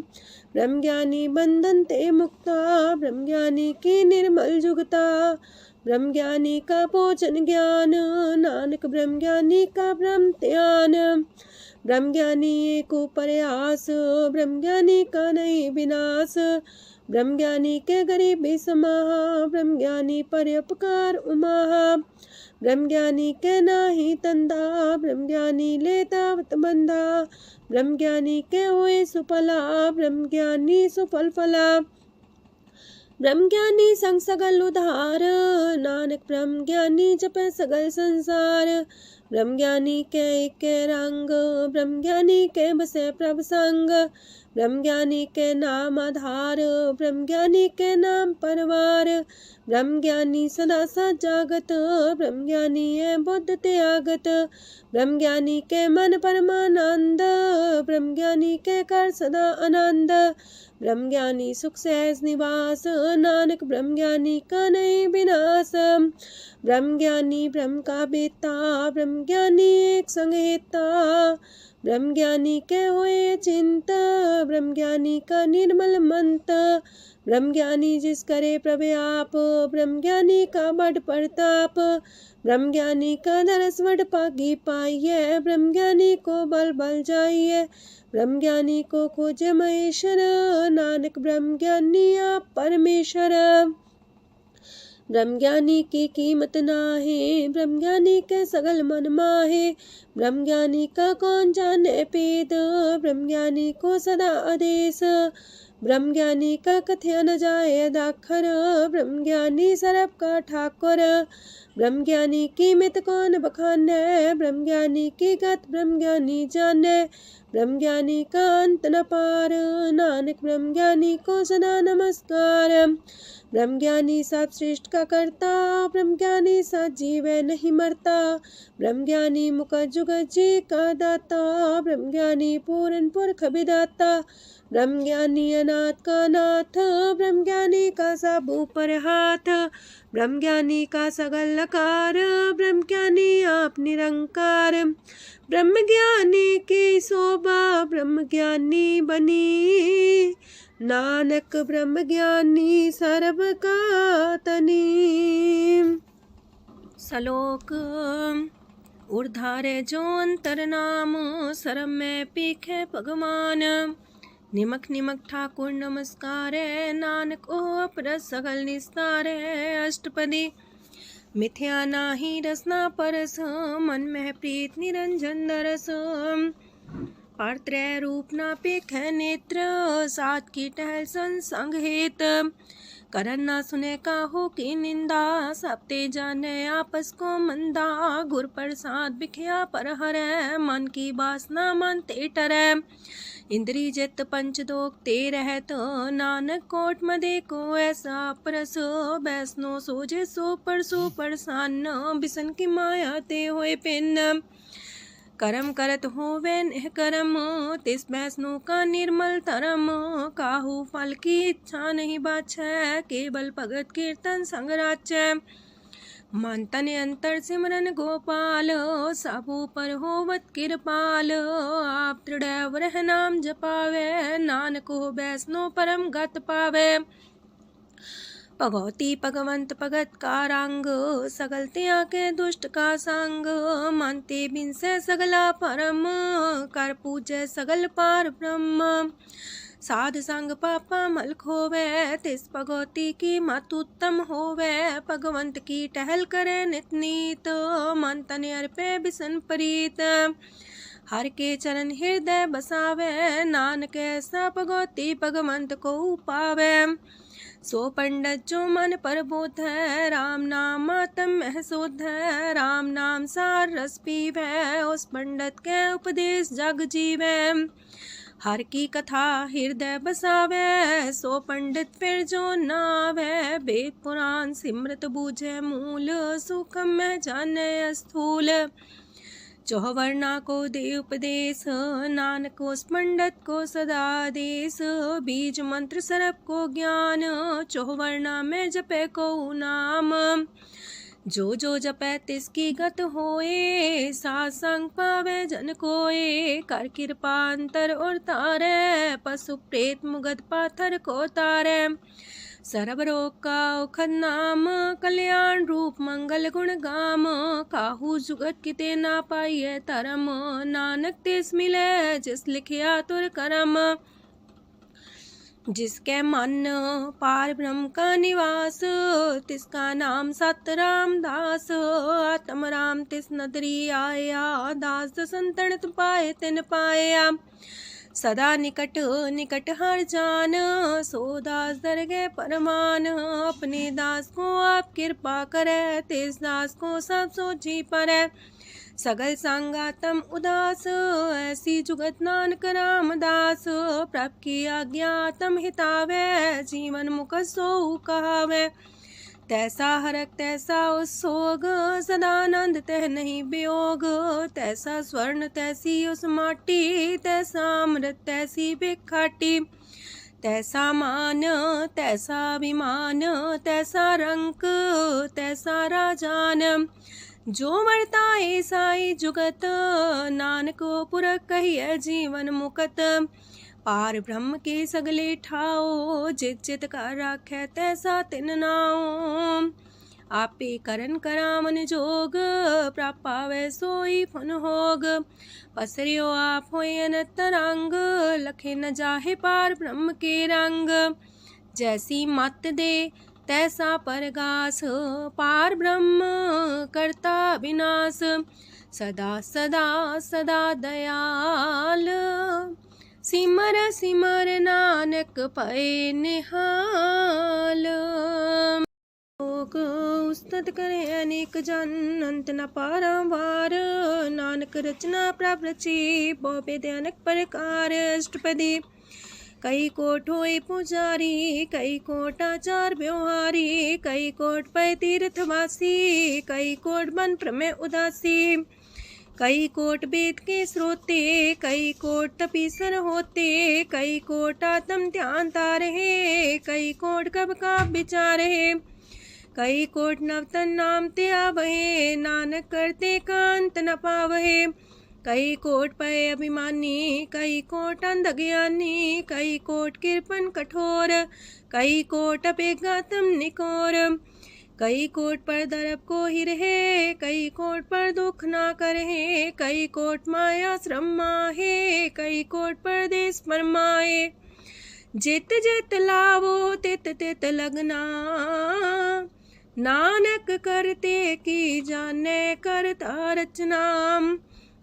ब्रह्म ज्ञानी बंधन ते मुक्ता, ब्रह्म ज्ञानी की निर्मल जुगता, ब्रह्म ज्ञानी का भोजन ज्ञान, नानक ब्रह्म ज्ञानी का ब्रह्म ध्यान, ब्रह्म ज्ञानी एक प्रयास, ब्रह्म ज्ञानी का नहीं विनाश, ब्रह्मज्ञानी के गरीबी समाहा, ब्रह्मज्ञानी परोपकार उमाहा। ब्रह्मज्ञानी के नाही तंदा, ब्रह्मज्ञानी लेतावत बंधा। ब्रह्मज्ञानी के हुए सुफला, ब्रह्मज्ञानी सुफल फला। ब्रह्मज्ञानी संग सगल उधार, नानक ब्रह्मज्ञानी जपे सगल संसार। ब्रह्मज्ञानी के एक रंग, ब्रह्मज्ञानी के बसे प्रभ संग। ब्रह्मज्ञानी के नाम आधार, ब्रह्मज्ञानी के नाम परवार। ब्रह्मज्ञानी सदा सजागत, ब्रह्मज्ञानी है बुद्ध त्यागत। ब्रह्मज्ञानी के मन परमानंद, ब्रह्मज्ञानी के कर सदा आनंद। ब्रह्मज्ञानी सुख सहज निवास, नानक ब्रह्मज्ञानी का नहीं विनाश। ब्रह्मज्ञानी ब्रह्म का बेता, ब्रह्मज्ञानी एक संग हेता। ब्रह्मज्ञानी के हुए चिंता, ब्रह्मज्ञानी का निर्मल मंत। ब्रह्मज्ञानी जिस करे प्रव्याप, ब्रह्मज्ञानी का बड़ प्रताप। ब्रह्मज्ञानी का दरस वड पागी पाइये, ब्रह्मज्ञानी को बल बल जाइए। ब्रह्मज्ञानी को खोजे महेश्वर, नानक ब्रह्मज्ञानी आप परमेश्वर। ब्रह्मज्ञानी की कीमत नाहे, ब्रह्मज्ञानी के सगल मन माहे। ब्रह्मज्ञानी का कौन जाने पेद, ब्रह्मज्ञानी को सदा आदेश। ब्रह्मज्ञानी का कथ्य न जाए दाखर, ब्रह्मज्ञानी सरब का ठाकुर। ब्रह्मज्ञानी की मित कौन बखाने, ब्रह्मज्ञानी की गत ब्रह्मज्ञानी जाने। ब्रह्मज्ञानी का अंत न पार, नानक ब्रह्मज्ञानी को सदा नमस्कार। ब्रह्मज्ञानी सब सृष्टि का करता, ब्रह्मज्ञानी सजीव नहीं मरता। ब्रह्मज्ञानी मुख जुग जी का दाता, ब्रह्मज्ञानी पूरन पुरख विदाता। ब्रह्मज्ञानी अनाथ का नाथ, ब्रह्मज्ञानी का सब ऊपर हाथ। ब्रह्मज्ञानी का सगल लकार, ब्रह्मज्ञानी आप निरंकार। ब्रह्मज्ञानी की शोभा, ब्रह्मज्ञानी बनी। नानक ब्रह्मज्ञानी सर्व का तनी। श्लोक उर्धारे जो अंतर नाम, सरम में पीखे भगवान। निमक निमक ठाकुर नमस्कार, नानक ओ अपर सगल निस्तार। अष्टपदी मिथ्या नाही रसना परस, मन में प्रीत निरंजन दरस। पात्रय रूप ना पेख नेत्र, सात की टहल संसंग हेत। करन ना सुने काहू की निंदा, सब ते जाने आपस को मंदा। गुर प्रसाद बिखया पर हरै, मन की वासना मानते टरै। इंद्री जित पंच दोग ते रहत, नानक कोट मदे को ऐसा परस। बैसनो सोजे सो परसो परसान, बिसन की माया ते होए पिन। करम करत होवे नेह करम, तिस बैसनो का निर्मल तरम। काहू फल की इच्छा नहीं बाछै, केवल भगत कीर्तन संग राचै। मन तन अंतर सिमरन गोपाल, सबू पर होवत कृपाल। आप दृढ़ रह नाम जपावे, नानक हो बैसनो परम गत पावे। भगवती भगवंत भगत का रंग, सगल त्याग के दुष्ट का संग। मानते बिन से सगला परम, कर पूजे सगल पार ब्रह्म। साध संग पापा मल खोवे, तिस भगवती की मत उत्तम होवे। भगवंत की टहल करे नित नीत, मन तन अर्पे बिसन प्रीत। हर के चरण हृदय बसावे, नानक ऐसा भगवती भगवंत को पावे। सो पंडित जो मन पर बोध है, राम नाम आत्म में शोध है। राम नाम सार रस पीवे, उस पंडित के उपदेश जग जीवे। हर की कथा हृदय बसावे, सो पंडित फिर जो नावे। वेद पुराण सिमृत बूझे मूल, सूक्ष्म में जाने स्थूल। चौवर्णा को दे उपदेश, नानक उस पंडित को सदा देश। बीज मंत्र सरप को ज्ञान, चौवर्णा में जपे को नाम। जो जो जपे तिसकी गत होए, सासंग पावे जन कोए। कर कृपा अंतर और तारे, पशु प्रेत मुगद पाथर को तारे। सर्व रोग का औखद नाम, कल्याण रूप मंगल गुण गाम। काहू जुगत किते ना पाइये तरम, नानक तिस मिले जिस लिखिया तुर करम। जिसके मन पार ब्रह्म का निवास, तिसका नाम सत रामदास। आत्म राम तिस नदरी आया, दास संतन पाए तिन पाया। सदा निकट निकट हर जान, सो दास दरगह परमान। अपने दास को आप कृपा करे, तिस दास को सब सोची परै। सगल संगातम उदास, ऐसी जुगत नानक रामदास। प्रभ की आज्ञा तम हितावे, जीवन मुख सो कहावे। तैसा हरक तैसा उत्सोग, सदानंद तह नहीं वियोग। तैसा स्वर्ण तैसी उस माटी, तैसा अमृत तैसी भिखाटी। तैसा मान तैसा अभिमान, तैसा रंक तैसा राजान। जो वर्ताए साई जुगत, नानक पुरख कहिए जीवन मुकत। पार ब्रह्म के सगले ठाओ, जित जित कर राखै तैसा तिन नाओ। आपे करन करामन जोग, प्रापावे सोई फन होग। पसरियो आप होय अनंत रंग, लखे न जाहे पार ब्रह्म के रंग। जैसी मत दे तैसा परगास, पार ब्रह्म करता विनाश। सदा सदा सदा दयाल, सिमर सिमर नानक पए निहाल। लोक उस्तत करे अनेक जन, अंत न पारावार। नानक रचना प्रभ रची, बहु अनेक प्रकार। अष्टपदी कई कोट होए पुजारी, कई कोट आचार व्यवहारी। कई कोट पै तीर्थवासी, कई कोट बन प्रमेय उदासी। कई कोट वेद के श्रोते, कई कोट तपीसर होते। कई कोट आत्म ध्यान तारे, कई कोट कब का विचार है। कई कोट नवतन नाम ते आवहे, नानक करते कांत न पावहे। कई कोट पय अभिमानी, कई कोट अंधज्ञानी। कई कोट कृपन कठोर, कई कोट अपेगातम निकोर। कई कोट पर दरब को ही रहे, कई कोट पर दुख ना करहे। कई कोट माया श्रम माहे, कई कोट परदेश परमाए। जित जित लावो तित तित लगना, नानक करते की जाने करता रचना।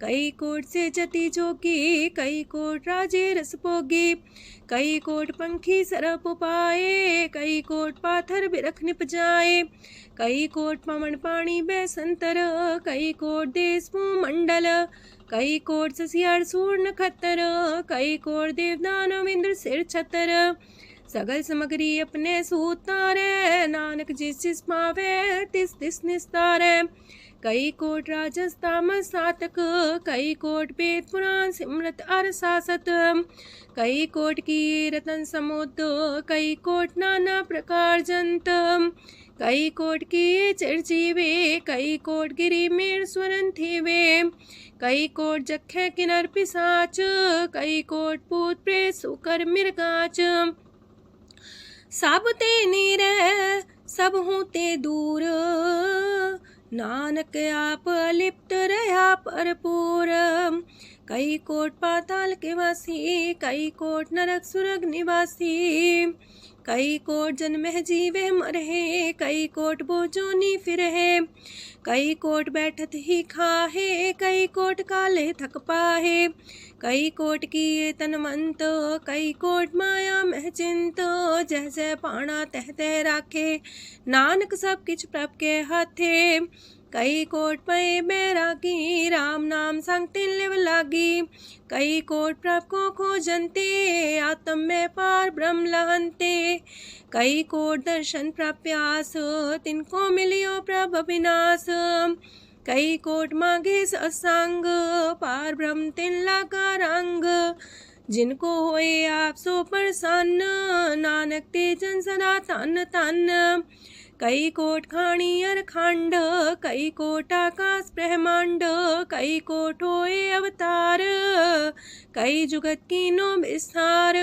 कई कोट से जति जोगी, कई कोट राजे रस भोगी। कई कोट पंखी सरप पाए, कई कोट पाथर बिरख निप जाए। कई कोट पवन पानी बैसंतर, कई कोट देश मंडल। कई कोट ससियार सूर नखत्तर, कई कोट देवदानव इंद्र सिर छतर। सगल समग्री अपने सूतारे, नानक जिस जिस पावे तिस तिस निस्तारे। कई कोट राजस तामस सातक, कई कोट वेद पुराण सिमरत अर सासत। कई कोट की रतन समुद्र, कई कोट नाना प्रकार जंत। कई कोट की चिरजीवे, कई कोट गिरी मेर स्वरन थीवे। कई कोट जखे किनर पिसाच, कई कोट पूत प्रेत सुकर मिर्गाच। सब ते नीर सब हूँ ते दूर, नानक आप लिप्त रहा भरपूर। कई कोट पाताल के वासी, कई कोट नरक सुरग निवासी। कई कोट जन्मह जीवे मरहे, कई कोट बोझोनी फिरहे। कई कोट बैठत ही खाहे, कई कोट काले थक पाहे। कई कोट किए तनमंत, कई कोट माया मह चिंत। जह जह पाणा तह तह राखे, नानक सब किछ प्रभ के हाथे। कई कोट पए बैरागी, राम नाम संग तिन लिव लागी। कई कोट प्रभ को खोजंते, आत्म में पार ब्रह्म लहंते। कई कोट दर्शन प्रप्यास, तिनको मिलियो प्रभ अविनाश। कई कोट मांगे सत्संग, पार ब्रह्म तिन लागा रंग। जिनको होए आप सो प्रसन्न, नानक ते जन सदा तन तन। कई कोट खाणी अर खंड, कई कोट आकाश ब्रह्मांड। कई कोट होए अवतार, कई जुगत कीनो विस्तार।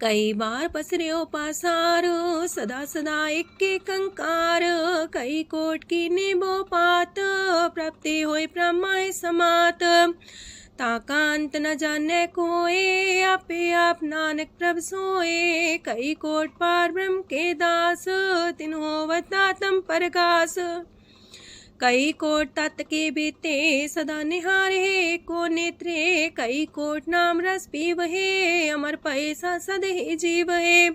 कई बार पसर्यो पासार, सदा सदा एक कंकार। कई कोट की निबो पात, प्राप्ति होए प्रमाय समात। ताका अंत न जाने कोय, आपे आप नानक प्रभ सोए। कई कोट पार ब्रह्म के दास, तिन होवत आत्म परगास। कई कोट तत् के बीते, सदा निहारे को नेत्रे। कई कोट नाम रस पीवहे, अमर पैसा सद ही जीवहे।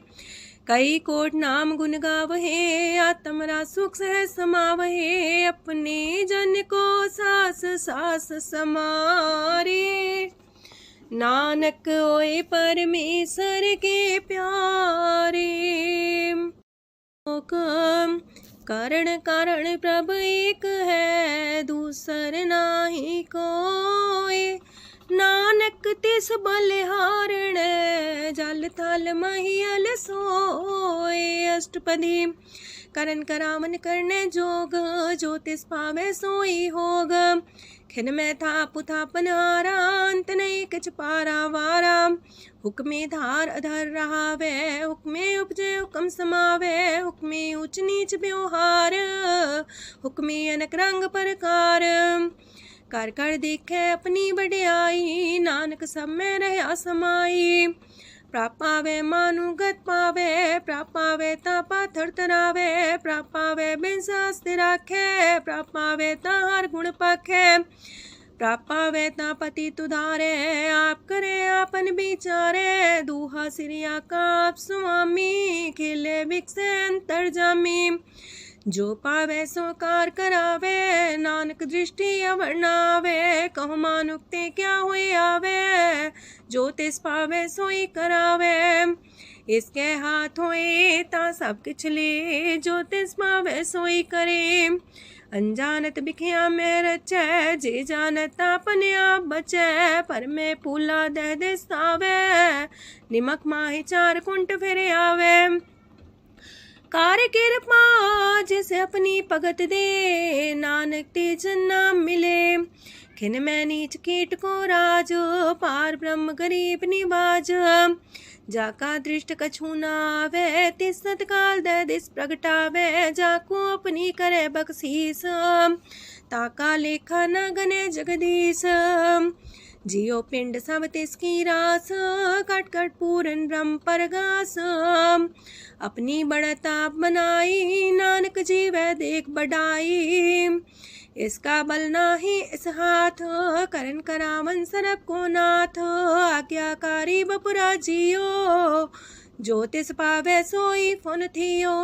कई कोट नाम गुण गावहे, आत्मरा सुख सह समावहे। अपने जन को सास सास समारे, नानक होए परमेश्वर के प्यारे। कारण कारण प्रभ एक है, दूसर नाही कोय। नानक तिस बलिहारण, जल थल महियल सोए। अष्टपदी करन करावन करने जोग, जो तिस पावे सोई होग। खिन में थाप थापन हारा, अंत नहीं किछ पारा वारा। हुक्मे धार अधर रहावे, हुक्मे उपजे हुक्म समावे। हुक्मे ऊंच नीच व्यवहार, हुक्मे अनक रंग प्रकार। कर कर देखे अपनी बड़ियाई, नानक सब में रहा समाई। प्राप पावे मानु गत पावे, प्राप पावे ता पाथर तरावे। प्राप पावे बिन शास्त्र राखे, प्राप पावे ता हर गुण पाखे। प्राप पावे ता पति तुधारे, आप करे आपन विचारे। दूहा सिरिया का आप स्वामी, खिले विकसे अंतर जामी। जो पावे सो कार करावे, नानक दृष्टि अवर्णावे। कहु मानुक्ते क्या हुए आवे, जो तिस पावे सोई करावे। इसके हाथ होए ता सब किछ ले, जो तिस पावे सोई करे। अनजानत बिखिया में रचै, जे जानत अपने आप बचै। पर में पूला दह दिसावे, निमक माही चार कुंट फिर आवे। कार कृपा जिसे अपनी भगत दे, नानक तेज नाम मिले। खिन में नीच कीट को राज, पार ब्रह्म गरीब निवाज। जाका दृष्ट कछु न आवे, तिस सतकाल दे दिस प्रगटावे। जाको अपनी करे बख्शीस, ताका लेखा न गने जगदीश। जियो पिंड सब तिसकी रास, कट कट पूरन ब्रह्म परगास। अपनी बढ़ता बनाई, नानक जीवै देख बढ़ाई। इसका बल नाही इस हाथ, करन करावन सरब को नाथ। आज्ञाकारी बपुरा जियो, जो तिस पावे सोई फुन थियो।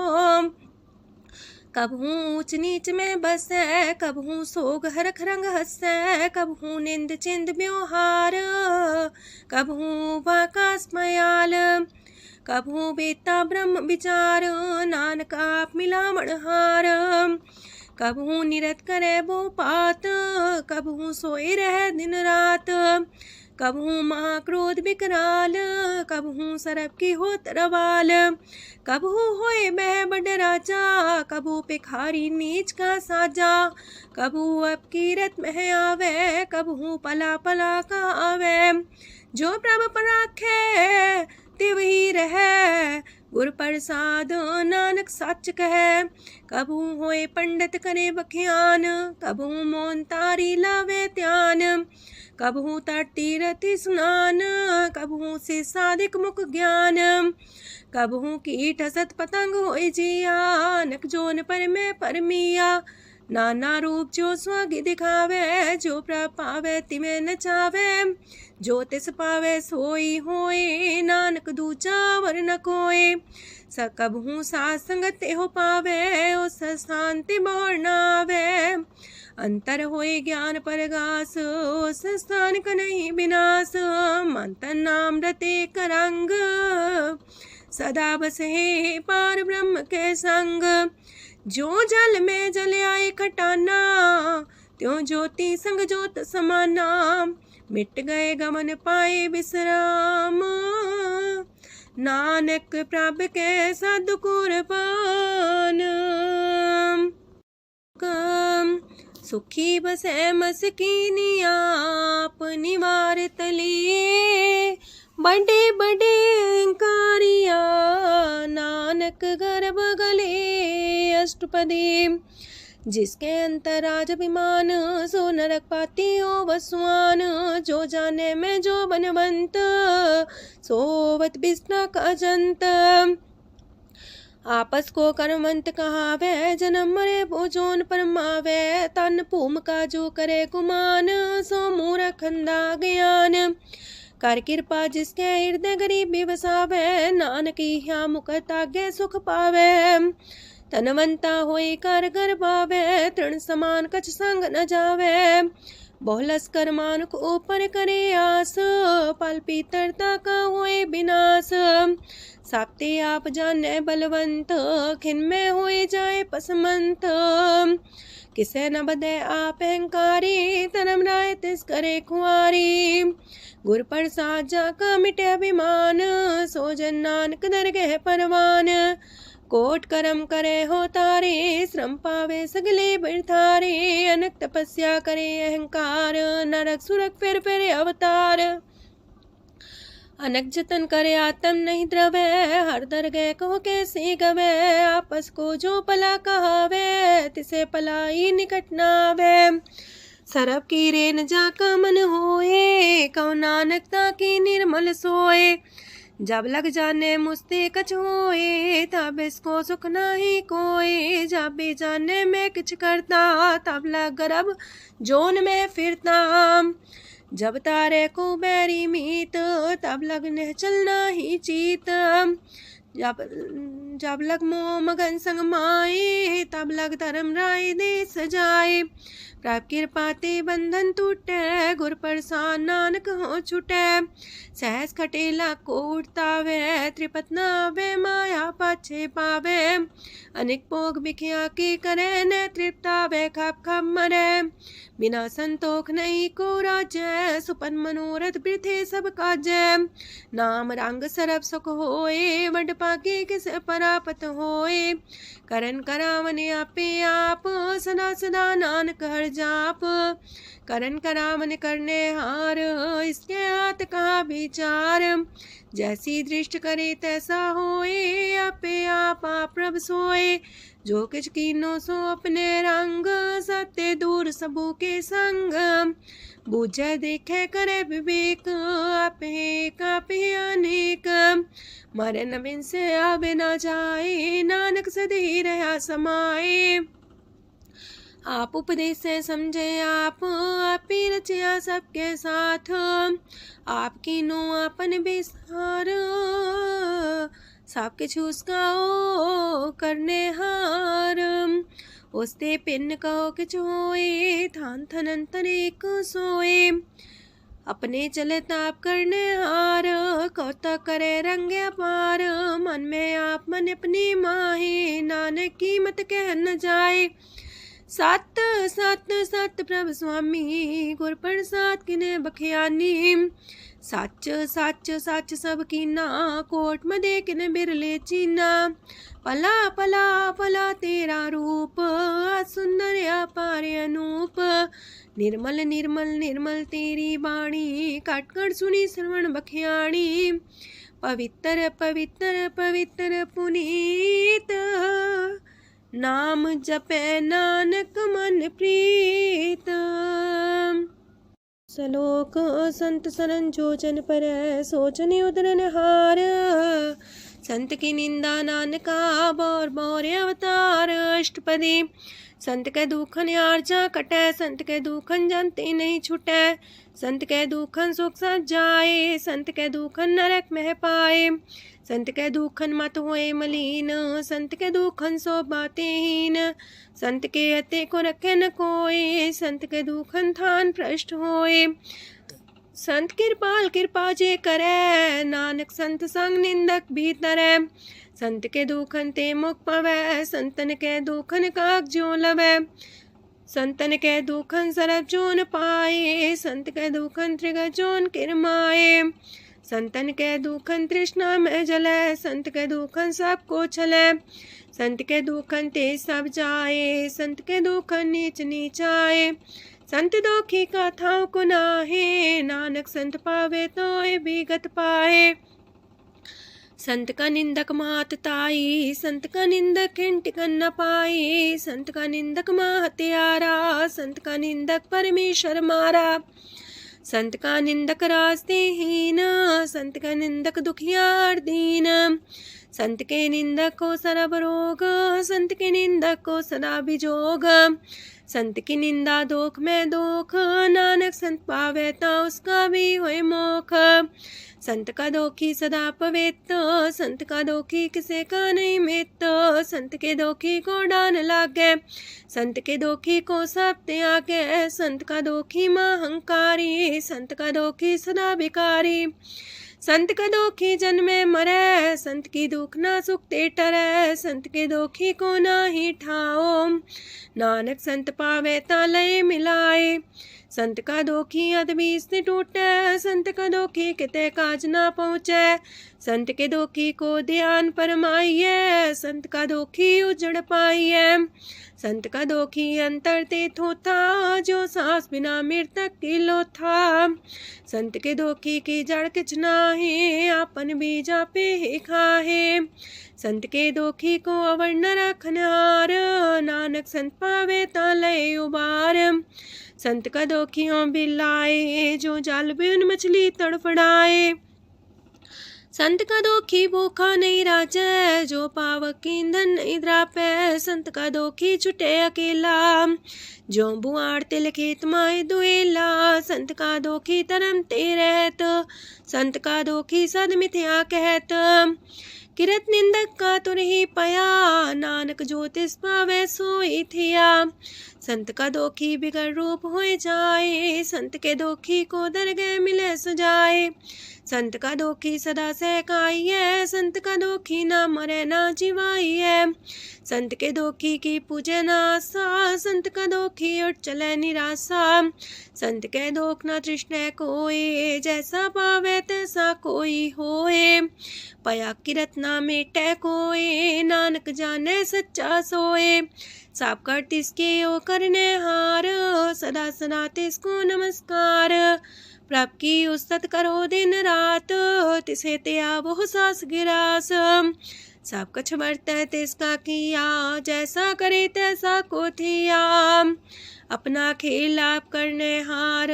कबहू ऊंच नीच में बसै, कबहू सोग हरख रंग हसै। कबहू निंद चिंद व्यवहार, कबहू वाकास मयाल। कबहू बेता ब्रह्म विचार, नानक आप मिलावण हार। कबहू निरत करे वो पात, कबहू सोए रह दिन रात। कबहू महाक्रोध विकराल, कबहू सरब की हो तरवाल। कबहू होए बह बड़ राजा, कबहू भिखारी नीच का साजा। कबहू अब कीरत में आवे, कबहू पला पला का आवे। जो प्रभ पर राखे तिव ही रहे, गुर प्रसाद नानक सच कहे। कबहू होए पंडित करे बख्यान, कबहू मोन तारी लावे ध्यान। कबहू तटी रति स्नान, कबहू से साधिक मुख ज्ञान। कबहू कीट असत पतंग होए जिया, नक जोन पर में परमिया। नाना रूप जो स्वग दिखावे, जो प्रभ पावे तिमें नचावे। जो तिस पावे सोई होए, नानक दूजा वर न कोय। सकबहू साथ संगत हो पावे, उस शांति मोर नावे। अंतर होए ज्ञान परगास, उस स्थान का नहीं विनाश। मंतन नाम रते करंग, सदा बसे पार ब्रह्म के संग। जो जल में जल आए खटाना, त्यों ज्योति संग ज्योत समाना। मिट गए गमन पाए विश्राम, नानक प्रभ के सद कुर्बान। सुखी बसे मस्कीनी आप निवारत लिए। बड़े बड़े कारिया, नानक गर्भ गले। अष्टपदी जिसके अंतर राज अभिमान, सो नरक पाती हो वसुआन। जो जाने में जो बनवंत, सोवत बिस्ना का जंत। आपस को कर्मवंत कहावे, जन्म मरे भोजोन परमावे। तन भूम का जो करे गुमान, सो मूर्ख अंधा ज्ञान। कर कृपा जिसके हृदय गरीबी बसावे, नानक यहाँ मुख तागे सुख पावे। तनवंता होई कर घर पावे, तृण समान कछ संग न जावे। बहुलस कर मानुख ऊपर करे आस, पल पीतरता का होए विनाश। साप्ते आप जाने बलवंत, खिन में होए जाए पसमंत। किसे न बदे आप अहंकारी, धर्म राय तिस करे खुआरी। गुर प्रसाद जाका मिटे अभिमान, सो जन नानक दरगह परवान। कोट करम करे हो तारे, श्रम पावे सगले बिरथारे। अनक तपस्या करे अहंकार, नरक सुरक फिर अवतार। अनक जतन करे आत्म नहीं द्रवे, हर दरगह कहो कैसे गवे। आपस को जो पला कहावे, तिसे पलाई निकट नावे। सरब की रेन जाका मन होए, कहो नानक ताकी निर्मल सोए। जब लग जाने मुझते कछ होए, तब इसको सुख नाही कोई। जब भी जाने में किछ करता, तब लग गर्भ जोन में फिरता। जब तारे को बैरी मीत, तब लगने चलना ही चीत। जब लग मोह मगन संग माए, तब लग धर्म राय दे सजाए। प्रभ कृपाते बंधन टूटे, गुर प्रसाद नानक हो छूटे। सहस खटेला को उठतावे, त्रिपत नावे माया पाछे पावे। अनेक भोग बिखिया की करे, न तृप्तावे खप खप मरे। बिना संतोख नहीं को राजय, सुपन मनोरथ वृथे सब काजय। नाम रंग सरब सुख होए, वड पाके किस परापत होए। करन करावन आपे आप, सदा सदा नानक हर जाप। करन करावन करने हार, इसके हाथ का विचार। जैसी दृष्ट करे तैसा होए, आपे आप प्रभ सोए। जो किछ कीनो सो अपने रंग, सत्य दूर सबू के संग। बूझे देखे करे विवेक, आपे अनेक। मरे नवीन से आवे ना जाए, नानक सदी रहा समाए। आप उपदेश से समझे आप ही रचिया सबके साथ। आपकी नो आपन विस्तार, सब किछु उसका ओ करने हार। उसते पिन कहो किछु होए, थान थन अंतर एक सोए। अपने चले ताप करने हार, कौतक करे रंग अपार। मन में आप मन अपनी माहे, नानक की मत कह न जाए। सत सत सत प्रभ स्वामी, गुर प्रसाद किने बखियानी। सच सच सच सब कीना, कोट मदे किने बिरले चीना। पला पला पला तेरा रूप, सुंदर अपार अनूप। निर्मल निर्मल निर्मल तेरी बाणी, काटकर सुनी श्रवण बखियाणी। पवित्र पवित्र पवित्र पुनीत, नाम जपे नानक मन प्रीत। सलोक संत सरन जो जन पर, सोचन उदरन हार। संत की निंदा नानका, बौर बौर अवतार। अष्टपदी संत के दुखन आर्जा कटे, संत के दुखन जानते नहीं छुटे। संत के दुखन सुख सज जाए, संत के दुखन नरक में पाए। संत के दुखन मत होए मलीन, संत के दुखन सो बातें हीन। संत के अते को रखे न कोई, संत के दुखन थान भ्रष्ट होए। संत कृपाल कृपा जे करे, नानक संत संग निंदक भीतरे। संत के दुखन ते मुख पवै, संतन के दुखन काक जो लवै। संतन के दुखन सरब जोन पाए, संत के दुखन त्रिगत जोन किरमाए। संतन के दुखन तृष्णा में जले, संत के दुखन सबको छले। संत के दुखन ते सब जाए, संत के दुखन नीच नीचाए। संत दोखी कथाओं को नाहे, नानक संत पावे तो विगत पाए। संत का निंदक मात ताई, संत का निंदक हिंटिकन न पाई, संत का निंदक माँ हत्यारा, संत का निंदक परमेश्वर मारा। संत का निंदक रास्ते हीन, संत का निंदक दुखियार दीन, संत के निंदक को सरब रोग, संत के निंदक को सदा बिजोग। संत की निंदा दोख में दोख, नानक संत पावे ता उसका भी होए मोख। संत का दोखी सदा पवित्र, संत का दोखी किसे का नहीं मित, संत के दोखी को डान लागे, संत के दोखी को सब त्यागे, संत का दोखी महांकारी, संत का दोखी सदा भिकारी। संत का दोखी जन्मे मरे, संत की दुख ना सुख ते टरे, संत के दोखी को ना ही ठाओ, नानक संत पावे ता लय मिलाए। संत का दोखी अदबीस से टूटे, संत का दोखी किते काज ना पहुँचे, संत के दोखी को ध्यान परमाइए, संत का दोखी उजड़ पाइए। संत का दोखी अंतर ते थोथा, जो सांस बिना मृतक की लोथा। संत के दोखी की जड़ किछ नाहे, आपन बीजा पे ही खाहे। संत के दोखी को अवर न रखनहार, नानक संत पावे ता लय उबार। संत का दोखियों बिलाए, जो जाल बिन मछली तड़फड़ाए। संत का दोखी भूखा नहीं राजे, जो पावक ईंधन नहीं द्रापे। संत का दोखी छुटे अकेला, जो बुआड़ तिल खेत माए दुएला। संत का दोखी तरम ते रहत, संत का दोखी सद मिथ्या कहत। किरत निंदक का तुर ही पया, नानक जो तिस पावे सोई थिया। संत का दोखी बिगड़ रूप होए जाए, संत के दोखी को दरगह मिले सजाए। संत का दोखी सदा सहकाइए, संत का दोखी ना मरे ना जिवाइए। संत के दोखी की पूजे ना आशा, संत का दोखी उठ चले निराशा। संत के दोख ना तृष्णा कोई, जैसा पावे तैसा कोई होए। पया किरत ना मेटे कोई, नानक जाने सच्चा सोए। साप कर तिसके ओ करने हार, सदा सदा तिसको नमस्कार। प्रभ की उस्तत करो दिन रात, तिसे त्या वो सास गिरास। सब कछ बरतै तिसका किया, जैसा करे तैसा को थिया। अपना खेल आप करने हार,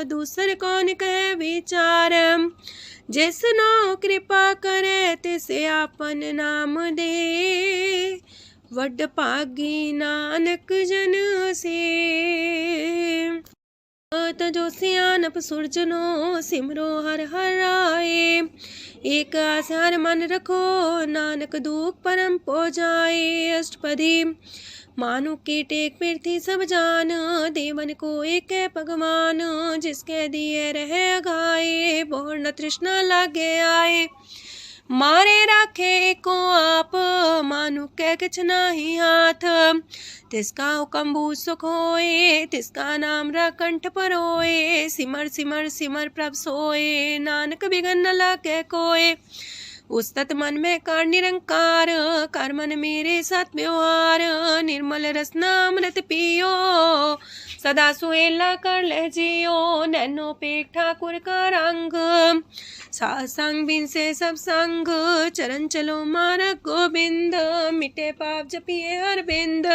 दूसर कौन कहे विचार। जिसनो कृपा करे तिसे आपन नाम दे, वड पागी नानक जन से। जो सियानप सुरजनो, सिमरो हर हर आए। एक आसार मन रखो, नानक दुख परम पो जाए। अष्टपदी मानु के टेक पृथ्वी सब जान, देवन को एक है भगवान। जिसके दिए रहे गाए, बोर न तृष्णा लागे आए। मारे राखे को आप, मानु के किछ नाही हाथ। तिसका हुक्म सुख होए, तिसका नाम रकंठ पर होए। सिमर सिमर सिमर प्रभ सोए, नानक बिगन न लागे कोय। उस्तत मन में कर निरंकार, कर मन मेरे साथ व्यवहार। निर्मल रसना अमृत पियो, सदा सुहेला कर ले जियो। नैनो पेट ठाकुर का रंग, सासंग बिन से सब संग। चरण चलो मार्ग गोविंद, मिटे पाप जपिए हर बिंद।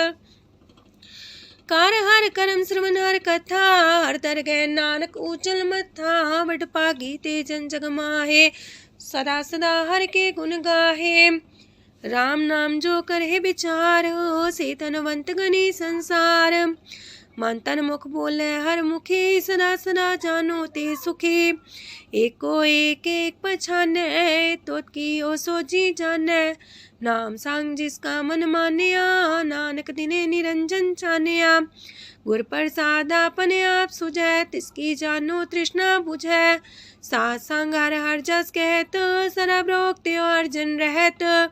कार हर करम श्रवण हर कथा, हर तर गए नानक ऊचल मथा। वड पागी ते जन जग माहे, सदा सदा हर के गुण गाहे। राम नाम जो करे विचार, से तनवंत गनी संसार। मन तन मुख बोले हर मुखी, सदा सदा जानो ते सुखी। एको एक एक पछाने, तोत की ओ सोजी जाने। नाम संग जिसका मन मानिया, नानक दिने निरंजन चानिया। गुर प्रसाद अपने आप सुझै, तिसकी जानो तृष्णा बुझै। सात संग हर हर जस कहत, सरब रोग त्यो अर्जन रहत।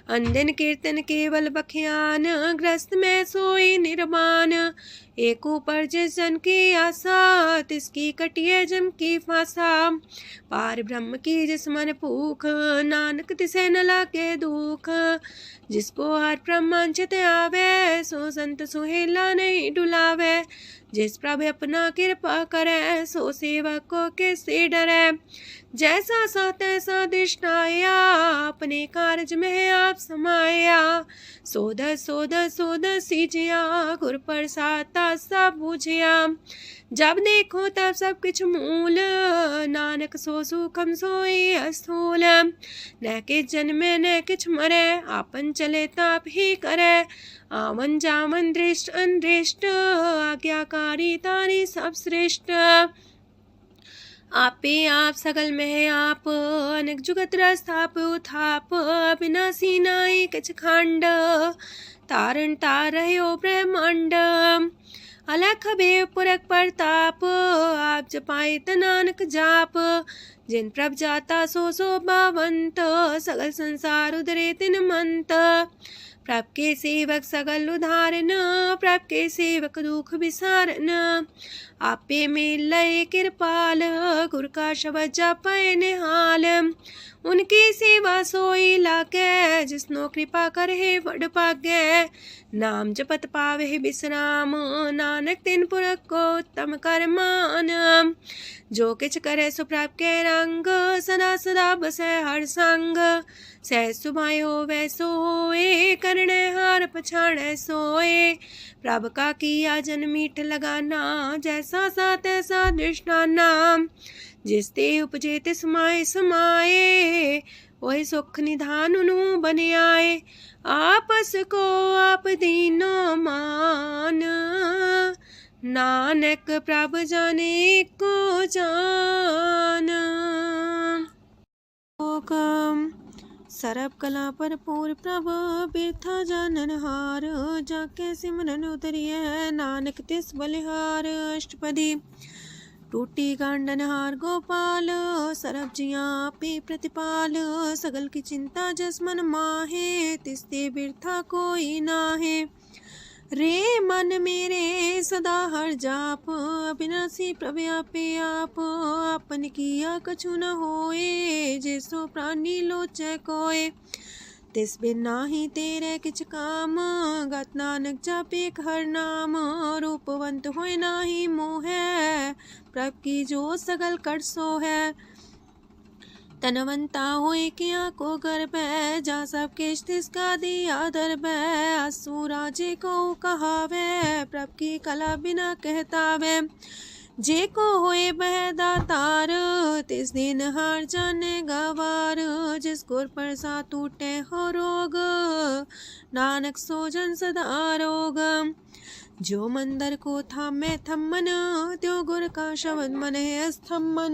अंदिन कीर्तन केवल बख्यान, ग्रस्त में सोई निर्माण। एक ऊपर जिस जन की आशा, तिसकी कटिए जम की फांसा। पार ब्रह्म की जिस मन भूख, नानक तिसे न लागे दुख। जिसको हर प्रमांचित आवे, सो संत सुहेला नहीं डुलावे। जिस प्रभु अपना कृपा करे, सो सेवक को किससे डरे। जैसा सा तैसा दृष्टाया, अपने कारज में आप समाया। सोध सोध सोध सीजिया, गुर प्रसाद सब बूझिया। जब देखो तब सब किछ मूल, नानक सो सुखम सोई अस्थूल। न किछ जन्मे न किछ मरे, आपन चले ताप ही करे। आवन जावन दृष्ट अनदृष्ट, आज्ञाकारी तारी सब श्रेष्ठ। आपे आप सगल में आप, अनेक जुगत रस्थाप उथाप। विनाशी नाई किछ खंड, तारण तार रह्यो ब्रह्मांड। अलख भेव पुरख प्रताप, आप जपाए नानक जाप। जिन प्रभ जाता सो शोभावंत, सगल संसार उधरे तिन मंत। प्रभ के सेवक सगल उधारन, प्रभ के सेवक दुख विसारन। आपे में लय कृपाल, गुर का शब्द जपै निहाल। उनकी सेवा सोई लागे, जिसनो कृपा करे बड़ पागे। नाम जपत पावे विश्राम, नानक तिन पुरख को उत्तम कर मान। जो किछ करे सो प्रभ के रंग, सदा सदा बसै हर संग। सह सुभाए होवै सो होए, करणे हार पछाड़ै सोए। प्रभ का किया जन मीठ लगाना, जैसा सा तैसा दृष्टाना। जिस ते उपजे तिस माए समाए, वही सुख निधान उनु बन आए। आपस को आप दीनो मान, नानक प्रभ जाने को जान। सर्व कला भरपूर प्रभ, बिरथा जानन हार। जाके सिमरन उतरिय, नानक तिस बलिहार। अष्टपदी। टूटी गांडन हार गोपाल, सरब जिया पे प्रतिपाल। सगल की चिंता जस मन माहे, तिसते बिरथा कोई नाहे। रे मन मेरे सदा हर जाप, अविनाशी प्रभ आपे आप। आपन किया कछु न होए, जैसो प्राणी लोचै कोय। तिस बिन नाही तेरे किछ काम, गत नानक जापे हर नाम। रूपवंत होय नाही मोहै, प्रभ की जो सगल कर सो है। तनवंता होए किया को गर्भ है, जा सब किश तिसका दिया दर्ब है। असु राजे को कहावे, प्रभ की कला बिना कहतावे। जे को होए बह दातार, तिस दिन हार जाने गवार। जिस गुर प्रसाद टूटे हो रोग, नानक सो जन सदा रोग। जो मंदर को थामे थम्मन, त्यो गुर का शब्द मन है स्तंभन।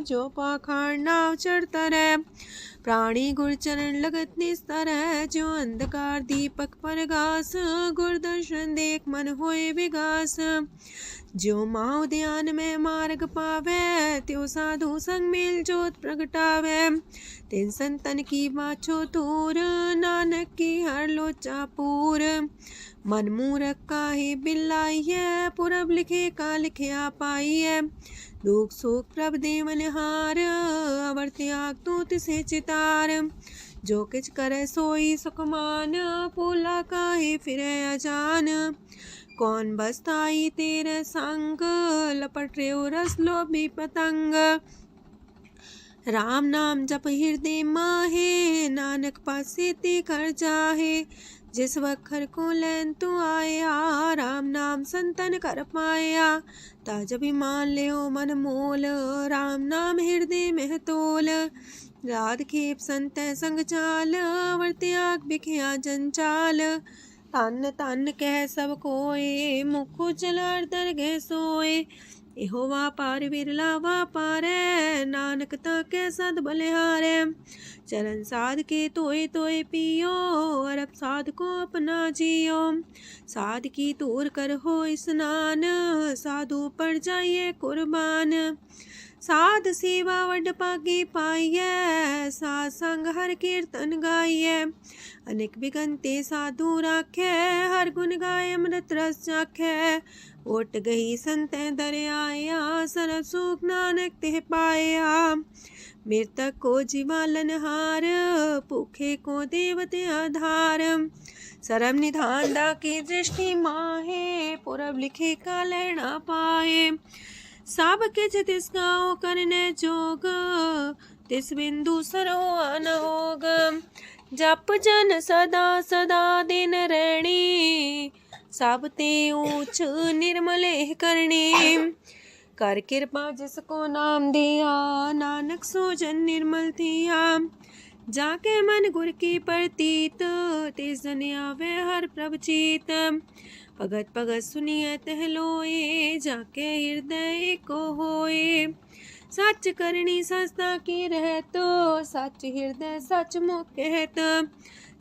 जो पाखार नाव चढ़ता रहे, प्राणी गुर चरण लगत निस्तर है। जो अंधकार दीपक पर घास, गुर दर्शन देख मन होए विगास। जो माओ ध्यान में मार्ग पावे, त्यो साधु संग मेल जोत प्रगटावे। तिन संतन की बाछो दूर, नानक की हर लोचा पूर। मन मूरख काहे बिलाइए, पुरब लिखे का लिखिया पाइए। दुख सुख प्रभ देवन हार, अवर त्याग तू तिसे चितार। जो किछ करे सोई सुखमान, पोला काहे फिरे अजान। कौन बसताई तेरे संग, लपट रे रस लोभी पतंग। राम नाम जप हृदय माहे, नानक पासे ते कर जाहे। जिस वखर को लैन तू आया, राम नाम संतन कर पाया। ताज अभिमान ले मन मोल, राम नाम हृदय में तोल। राध खेप संत संग चाल, अवर त्याग बिखिया जंचाल। तन तन कह सब कोय, मुख उजल दरगह सोए। एहो वापार विरला वापारै, नानक ताके सद बलिहारै। चरण साध के तोय तोय पियो, अरब साध को अपना जियो। साध की तूर कर हो स्नान, साधु पर जाइए कुर्बान। साध सेवा वड पागे पाइए, साध संग हर कीर्तन गाइए। अनेक बिगंते साधु राखे, हर गुण गाय अमृत रस चाखे। ओट गई संत दर आया, सरब सुख नानक तिह पाया। मृतक को जीवालन हार, भूखे को देवते आधार। सरब निधान दा की दृष्टि माहे, पुरब लिखे का लेना पाए। सब किछ तिस गाओ करने जोग, तिस बिंदु सरो अनहोग। जप जन सदा सदा दिन रैणी, सब ते ऊंच निर्मल करणी। कर कृपा जिसको नाम दिया, नानक सो जन निर्मल थिया। जाके मन गुर की प्रतीत, तिस जन आवे हर प्रभ चीत। भगत भगत सुनिए तह लोए, जाके हृदय को होए। सच करनी सस्ता की रहत, सच हृदय सच मुख कहत।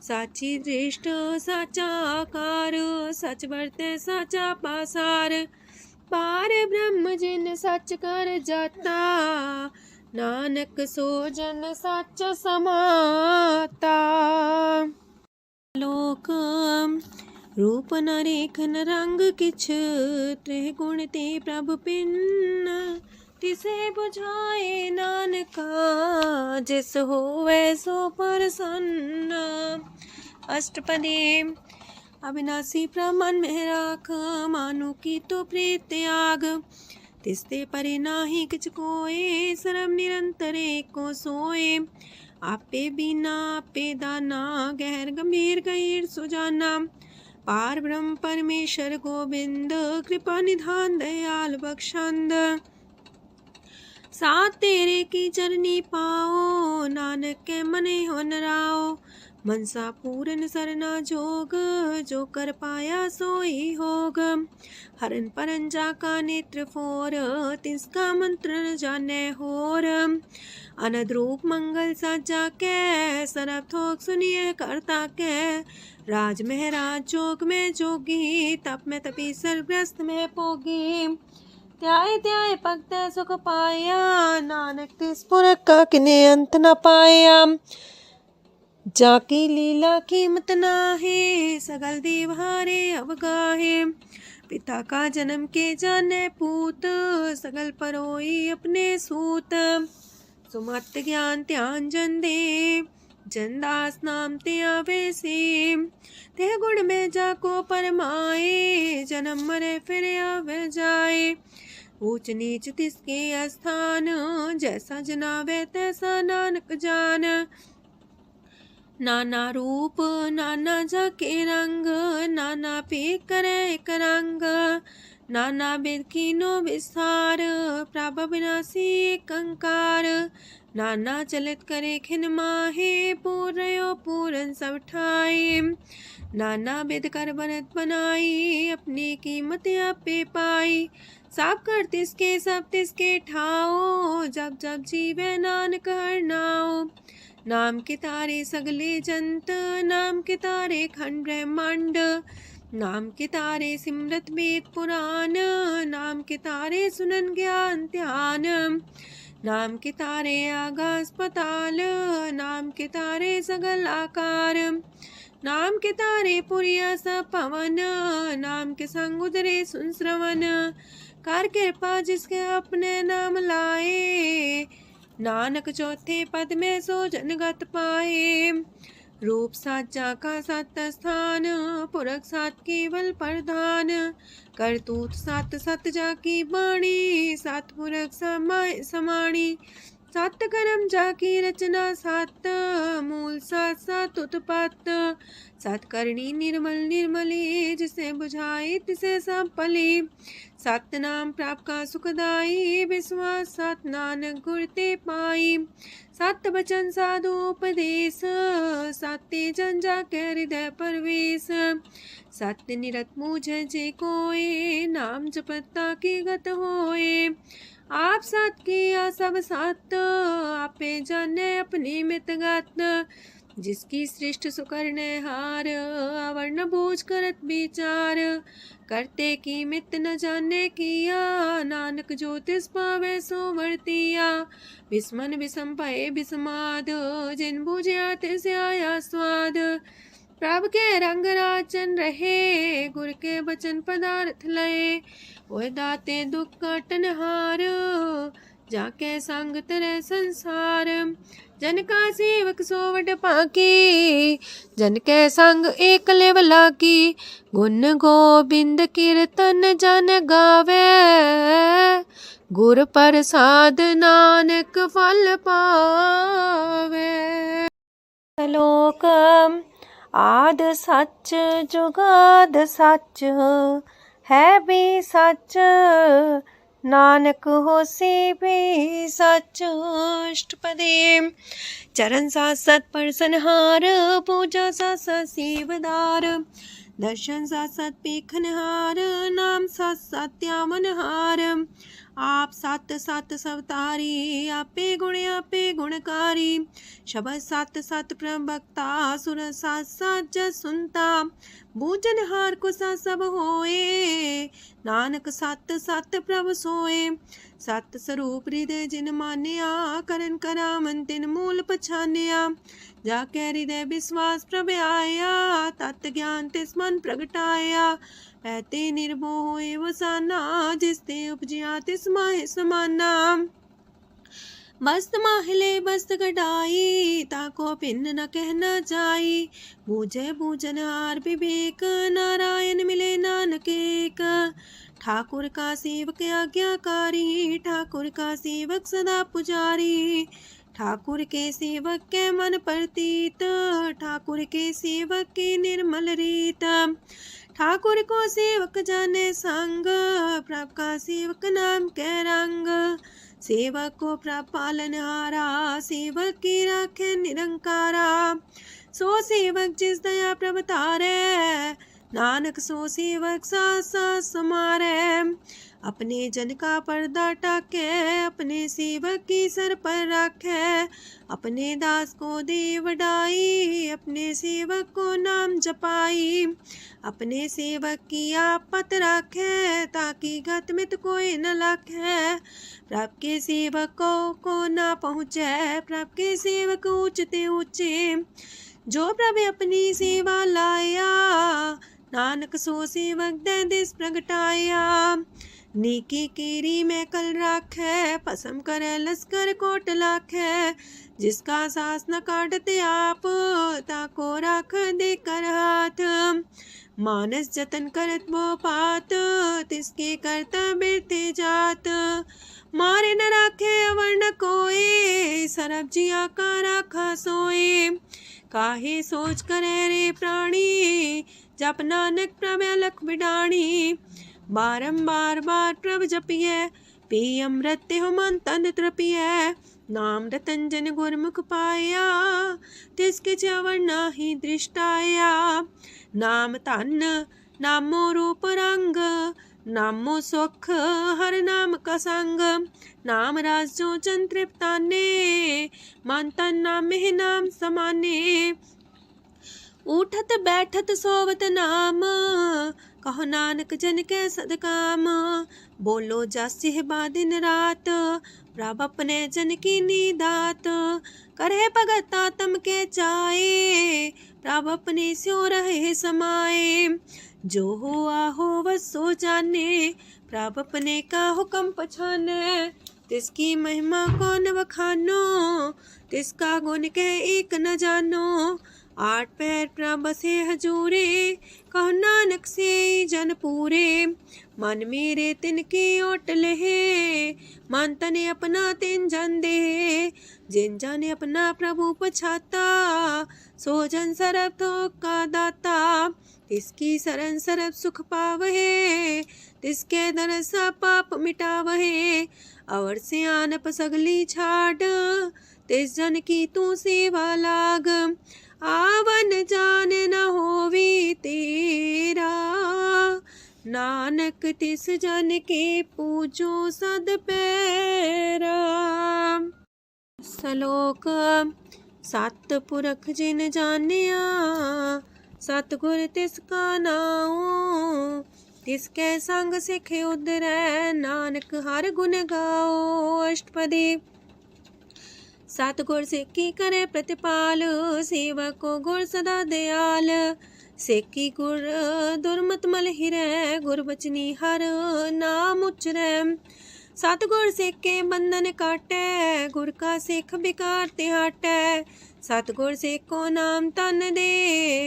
साची दृष्ट साचा आकार, सच बरते साचा पासार। पार ब्रह्म जिन सच कर जाता, नानक सो जन सच समाता। लोक रूप न रेखन रंग किछ, त्रिह गुण ते प्रभ पिन्न। तिसे बुझाए नानका, जिस होवे सो प्रसन्न। अष्टपदी। अविनाशी प्रमन में राख, मानु की तो प्रीत त्याग। तिसते परे नाही किछ कोय, सरम निरंतर एको सोए। आपे बिना आपे दाना, गहर गंभीर गहीर सुजाना। पार ब्रह्म परमेश्वर गोविंद, कृपा निधान दयाल बख्शंद। साथ तेरे की चरनी पाओ, नानक के मने हो नराओ। मनसा पूरन सरना जोग, जो कर पाया सोई होग। हरन परन जाका नेत्र फोर, तिसका मंत्र न जाने होर। अनद रूप मंगल साजा के, सरब थोक सुनिए करता के। राज में राज जोग में जोगी, तप में तपी सर्वग्रस्त में पोगी। त्याय त्याय भक्त सुख पाया, नानक तिस पुरख का किने अंत न पाया। जाकी लीला कीमत नाहे, सकल देव हारे अवगाहे। पिता का जन्म के जाने पूत, सकल परोई अपने सूत। सुमत ज्ञान ध्यान जन दे, जनदास नाम ते आवे से। तेह गुण में जाको परमाए, जन्म मरे फिर आवे जाए। ऊंच नीच तिसके स्थान, जैसा जनावे तैसा नानक जान। नाना रूप नाना जाके रंग, नाना पे करे एक रंग। नाना विध कीनो विस्तार, प्रभ विनाशी एक अंकार। नाना चलित करे खिन माहे, पूर्यो पूरन सब ठाए। नाना विध कर बनत बनाई, अपनी कीमत आपे पाई। सब कर तिसके सब तिसके ठाओ, जब जब जीवे नानक हर नाओ। नाम के तारे सगले जंत, नाम के तारे खंड ब्रह्मांड। नाम के तारे सिमरत वेद पुराण, नाम के तारे सुनन ज्ञान ध्यान। नाम के तारे आकाश पताल, नाम के तारे सगल आकार। नाम के तारे पुरिया सब पवन, नाम के संग उदरे सुन श्रवण। कर कृपा जिसके अपने नाम लाए, नानक चौथे पद में सो जनगत पाए। रूप साचा का सत स्थान, पुरख सात केवल प्रधान। करतूत सात सत जाकी बाणी, सात पुरख समाणी। सात कर्म जाकी रचना सात, मूल सात सात उत्पत्त। सात करणी निर्मल निर्मली, जिसे बुझाई तिसे सब पली। सात नाम प्राप्त का सुखदाई, विश्वास सात नानक गुर ते पाई। सात वचन साधु उपदेश, साते जन जाके हृदय परवेश। सत्य निरत मुझे जे कोय, नाम जपता की गत होए। आप सात किया सब सात, आपे जाने अपनी मित गत। जिसकी सृष्ट सुकरने हार, अवर्ण बूझ करत विचार। करते की मित न जाने किया, नानक जो तिस पावे सो वर्तिया। विस्मन विषम भये विषमाद, जिन बुझिया तिस आया स्वाद। प्रभ के रंग राचन रहे, गुर के बचन पदार्थ लये। ओए दाते दुख काटन हार, जाके संग तरह संसार। जन का सेवक सोवट पाकी, जन के संग एक लेव लागी। गुण गोबिंद कीर्तन जन गावे, गुर प्रसाद नानक फल पावे। श्लोक आद सच जुगाद सच, है भी सच नानक होसी भी सच। अष्टपदी चरण साथ सत परसनहार, पूजा साथ साथ सेवदार। दर्शन साथ साथ पेखनहार, नाम साथ साथ त्यावनहार। आप सत सत सवतारी, आपे गुणकारी। शबद सत सत प्रवक्ता, सुर साथ साथ जस सुनता। बूझनहार को सा सब होए, नानक सत सत प्रभ सोए। सत स्वरूप हृदय जिन मानिया, करन करामन तिन मूल पछानिया। जाके हृदय विश्वास प्रभ आया, तत् ज्ञान तिस मन प्रगटाया। पैते निर्भो होए वसाना, जिसते उपजिया तिस माहि समाना। बस्त माहिले बस्त कटाई, ताको भिन्न न कहना जाई। बूझे बूझनहार विवेक, नारायण मिले नानक एक। ठाकुर का सेवक आज्ञाकारी, ठाकुर का सेवक सदा पुजारी। ठाकुर के सेवक के मन प्रतीत, ठाकुर के सेवक की निर्मल रीत। ठाकुर को सेवक जाने संग, प्रभ का सेवक नाम के रंग। सेवक को प्रभ पालनहारा, सेवक की राखे निरंकारा। सो सेवक जिस दया प्रभ तारे, नानक सो सेवक साथ साथ समारे। अपने जन का पर्दा टाके, अपने सेवक की सर पर राखे। अपने दास को दे वडाई, अपने सेवक को नाम जपाई। अपने सेवक की आपत राखे, ताकि गत मित कोई न लाखे। प्रभ के सेवक को ना पहुँचे, प्रभ के सेवक ऊंचते ऊंचे। जो प्रभ अपनी सेवा लाया, नानक सो सेवक दे दिस प्रगटाया। नीकी केरी में कल राखे, पसम करे लश्कर कोट लाखे। जिसका सास न काटते आप, ताको राख दे कर हाथ। मानस जतन करत वो पात, तिसके करता बिरते जात। मारे न राखे अवर न कोए, सरब जिया का राखा सोए। काहे सोच करे रे प्राणी, जप नानक प्रभ अलख बिडाणी। बारंबार बार प्रभ जपिए, पी अमृत हो मन तन तृपिए। नाम रतन जन गुरमुख पाया, तिसके च्यवर नाहि दृष्टाया। नाम धन नामो रूप रंग, नामो सुख हर नाम का संग। नाम राज जो जन तृप्ताने, मन तन नाम में नाम समाने। उठत बैठत सोवत नाम, कहो नानक जन के सदकाम। बोलो जस जिह्वा दिन रात, प्रभ अपने जन की नीदात। करे भगत आत्म के चाए, प्रभ अपने स्यो रहे समाए। जो हुआ हो बस सो जाने, प्रभ अपने का हुक्म पछाने। तिसकी महिमा कौन बखानो, तिसका गुण के एक न जानो। आठ पैर प्रभ बसे हजूरे, कहो नानक से जन पूरे। मन मेरे तिनकी ओट लहे, मन तने अपना तिन जन दे। जिन जन अपना प्रभु पछाता, सो जन सरब थोक का दाता। तिसकी शरण सरब सुख पावहे, तिसके दरसा पाप मिटावहे। अवर से आनप सगली छाड़, तिस जन की तू सेवा लाग। आवन जान न होवी तेरा, नानक तिस जन के पूजो सद पैरा। श्लोक सत पुरख जिन जानिया, सतगुर तिसका नाओ। तिसके संग सिख उदरै, नानक हर गुण गाओ। अष्टपदी सतगुर सिक्खी करे प्रतिपाल, सेवक को गुर सदा दयाल। सेकी गुर दुर्मत मल हिरै, गुर बचनी हर नाम उचरै। सतगुर सिख के बंधन काटै, गुर का सिख बिकार ते हटै। सतगुर सिख को नाम तन दे,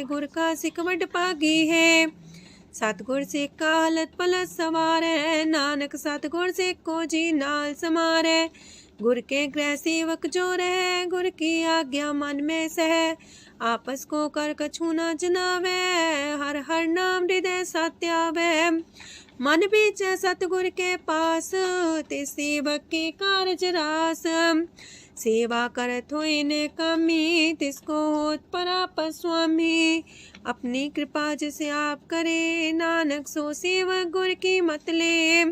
गुर का सिख वड भागी है। सतगुर सिख का हलत पलत सवारै, नानक सतगुर सिख को जी नाल समारै। गुर के गृह सेवक जो रहे, गुर की आज्ञा मन में सह। आपस को कर कछु न जनावै, हर हर नाम हृदय सत्यावै। मन बीचै सतगुर के पास, ते सेवक के कारज रास। सेवा करत होए ने कामी, तिसको होत परापर स्वामी। अपनी कृपा जिसे आप करे, नानक सो सेवक गुर की मत ले।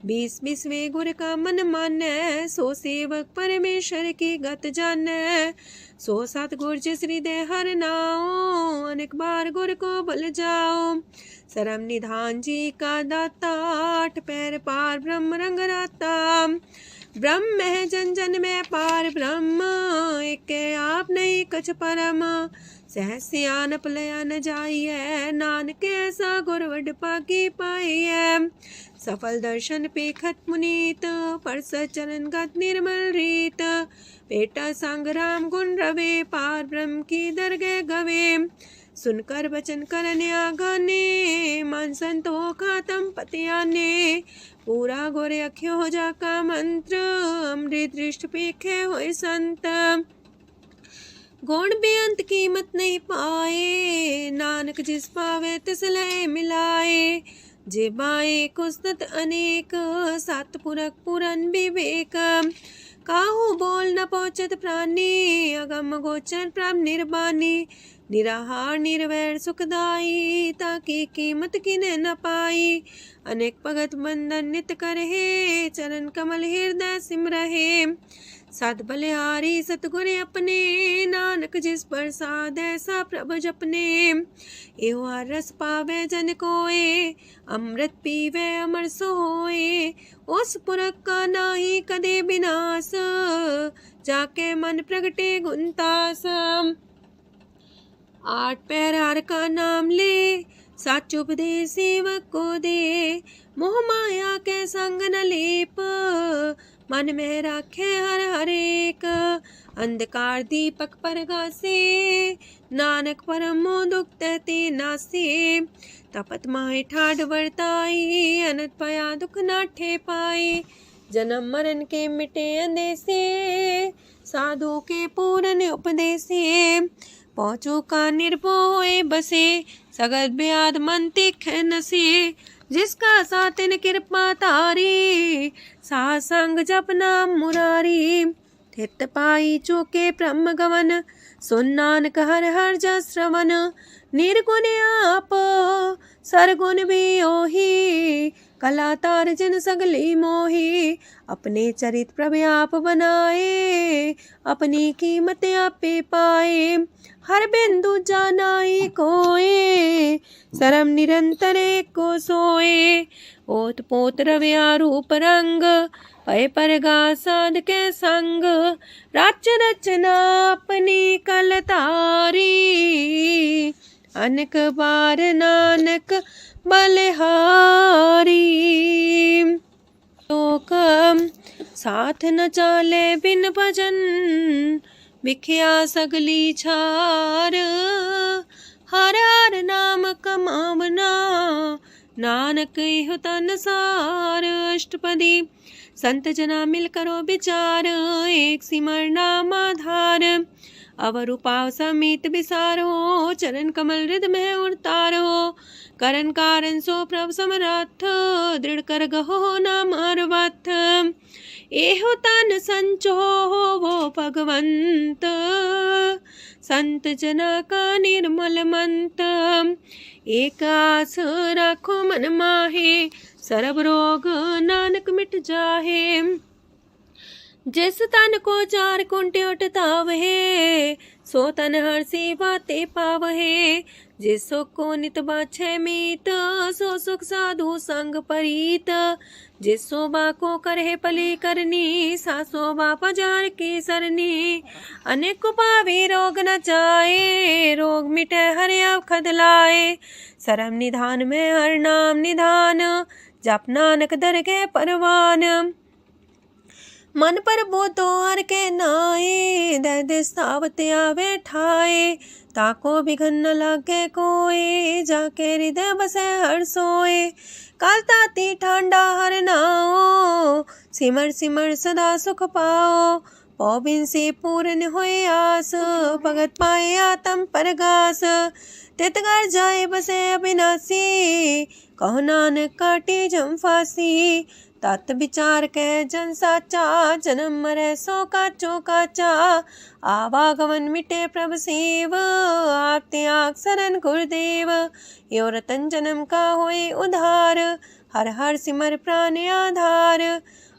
20 गुर का मन मानै, सो सेवक परमेश्वर की गत जानै। सो सतगुर जिस हृदय हर नाओ, अनेक बार गुर को बल जाओ। सरम निधान जी का दाता, 8 पैर पार ब्रह्म रंग राता। ब्रह्म है जन जन में पार ब्रह्म, एक आप नहीं कछ परम। सहस सियानप लया न जाइए, नानक ऐसा गुर वड पागी पाइए। सफल दर्शन पेखत मुनीत, परस चरण गत निर्मल रीत। बेटा संग राम गुण रवे, पार ब्रह्म की दरगह गवे। सुनकर वचन करन आगाने, मन संतो खातम पतियाने। पूरा गुर अख्यो हो जाका मंत्र, अमृत दृष्ट पेखे होए संत। गुण बेअंत कीमत नहीं पाए, नानक जिस पावे तिस लय मिलाए। जेबाए कुस्तत अनेक, सतपुरख पुरन विवेक। काहू बोल न पहुँचत प्राणी, अगम गोचर प्रभ निर्बानी। निराहार निर्वैर सुखदाई, ताकि कीमत किने न पाई। अनेक भगत बंधन नित करहे, चरण कमल हृदय सिमरहे। सत बलिहारी सतगुर अपने, नानक जिस प्रसाद ऐसा प्रभ जपने। एहो हर रस पावे जन कोय, अमृत पीवे अमर सोए। उस पुरख का नाही कदे विनाश, जाके मन प्रगटे गुणतास। 8 पैर हर का नाम ले, सच उपदेश सेवक को दे। मोह माया के संग न लेप, मन में राखे हर हर एक। अंधकार दीपक परगासे, नानक परम दुख तहते नासे। तपत माहे ठाढ़ वर्ताई, अनंत पया दुख नाठे पाए। जन्म मरण के मिटे अंदेसे, साधु के पूरन उपदेसे। पहुँचो का निर्भय बसे, सगत ब्याद मन तीखे नसे। जिसका सातिन कृपा तारी, साध संग जप नाम मुरारी। थित पाई चूके ब्रह्म गवन, सुन नानक हर हर जस श्रवण। निर्गुण आप सरगुण भी ओही, कला तार जिन सगली मोही। अपने चरित प्रभ आप बनाए, अपनी कीमत आपे पाए। हर बिंदु जानाई कोय, सरम निरंतर को सोए। ओत पोत रव्या रूप रंग, पय परगा साध के संग। रच रचना अपनी कलतारी, अनेक बार नानक बलिहारी। लोक साथ न चाले बिन भजन, बिखिया सगली छार। हर हर नाम कमावना, नानक इह तन सार। अष्टपदी संत जना मिल करो विचार, एक सिमर नाम आधार। अवर उपाव समीत विसारो, चरण कमल हृद में उतारो। करण कारण सो प्रभ समरथ, दृढ़ कर गहो नाम अर्वथ। एहो तन संचो वो भगवंत, संत जना का निर्मल मंत। एक आस राखो मन माहे, सरब रोग नानक मिट जाहे। जिस तन को 4 कुंटे उठतावहे, सो तन हर सेवा ते पावहे। जिस सुख को नित बाछे मीत, सो सुख साधु संग परीत। जिस शोभा को करहे पली करनी, सा शोभा पजार की सरनी। अनेक पावे रोग न जाए, रोग मिटे हर अवखद लाए। सरम निधान में हर नाम निधान, जप नानक दरगह परवान। मन पर बोधो हर के नाए, दे दे सावत आवे ठाए। ताको बिघन न लागे कोई, जाके हृदय बसे हर सोए। काल ताती ठांडा हर नाओ, सिमर सिमर सदा सुख पाओ। पौबिन से पूर्ण होए आस, भगत पाए आत्म परगास। तितगर जाए बसे अविनाशी, कहो नानक काटे जम फांसी। तत् विचार के जन साचा, जन्म मरे सो काचो काचा। आवागमन मिटे प्रभ सेव, आप त्याग शरण गुरुदेव। यो रतन जन्म का होए उधार, हर हर सिमर प्राण आधार।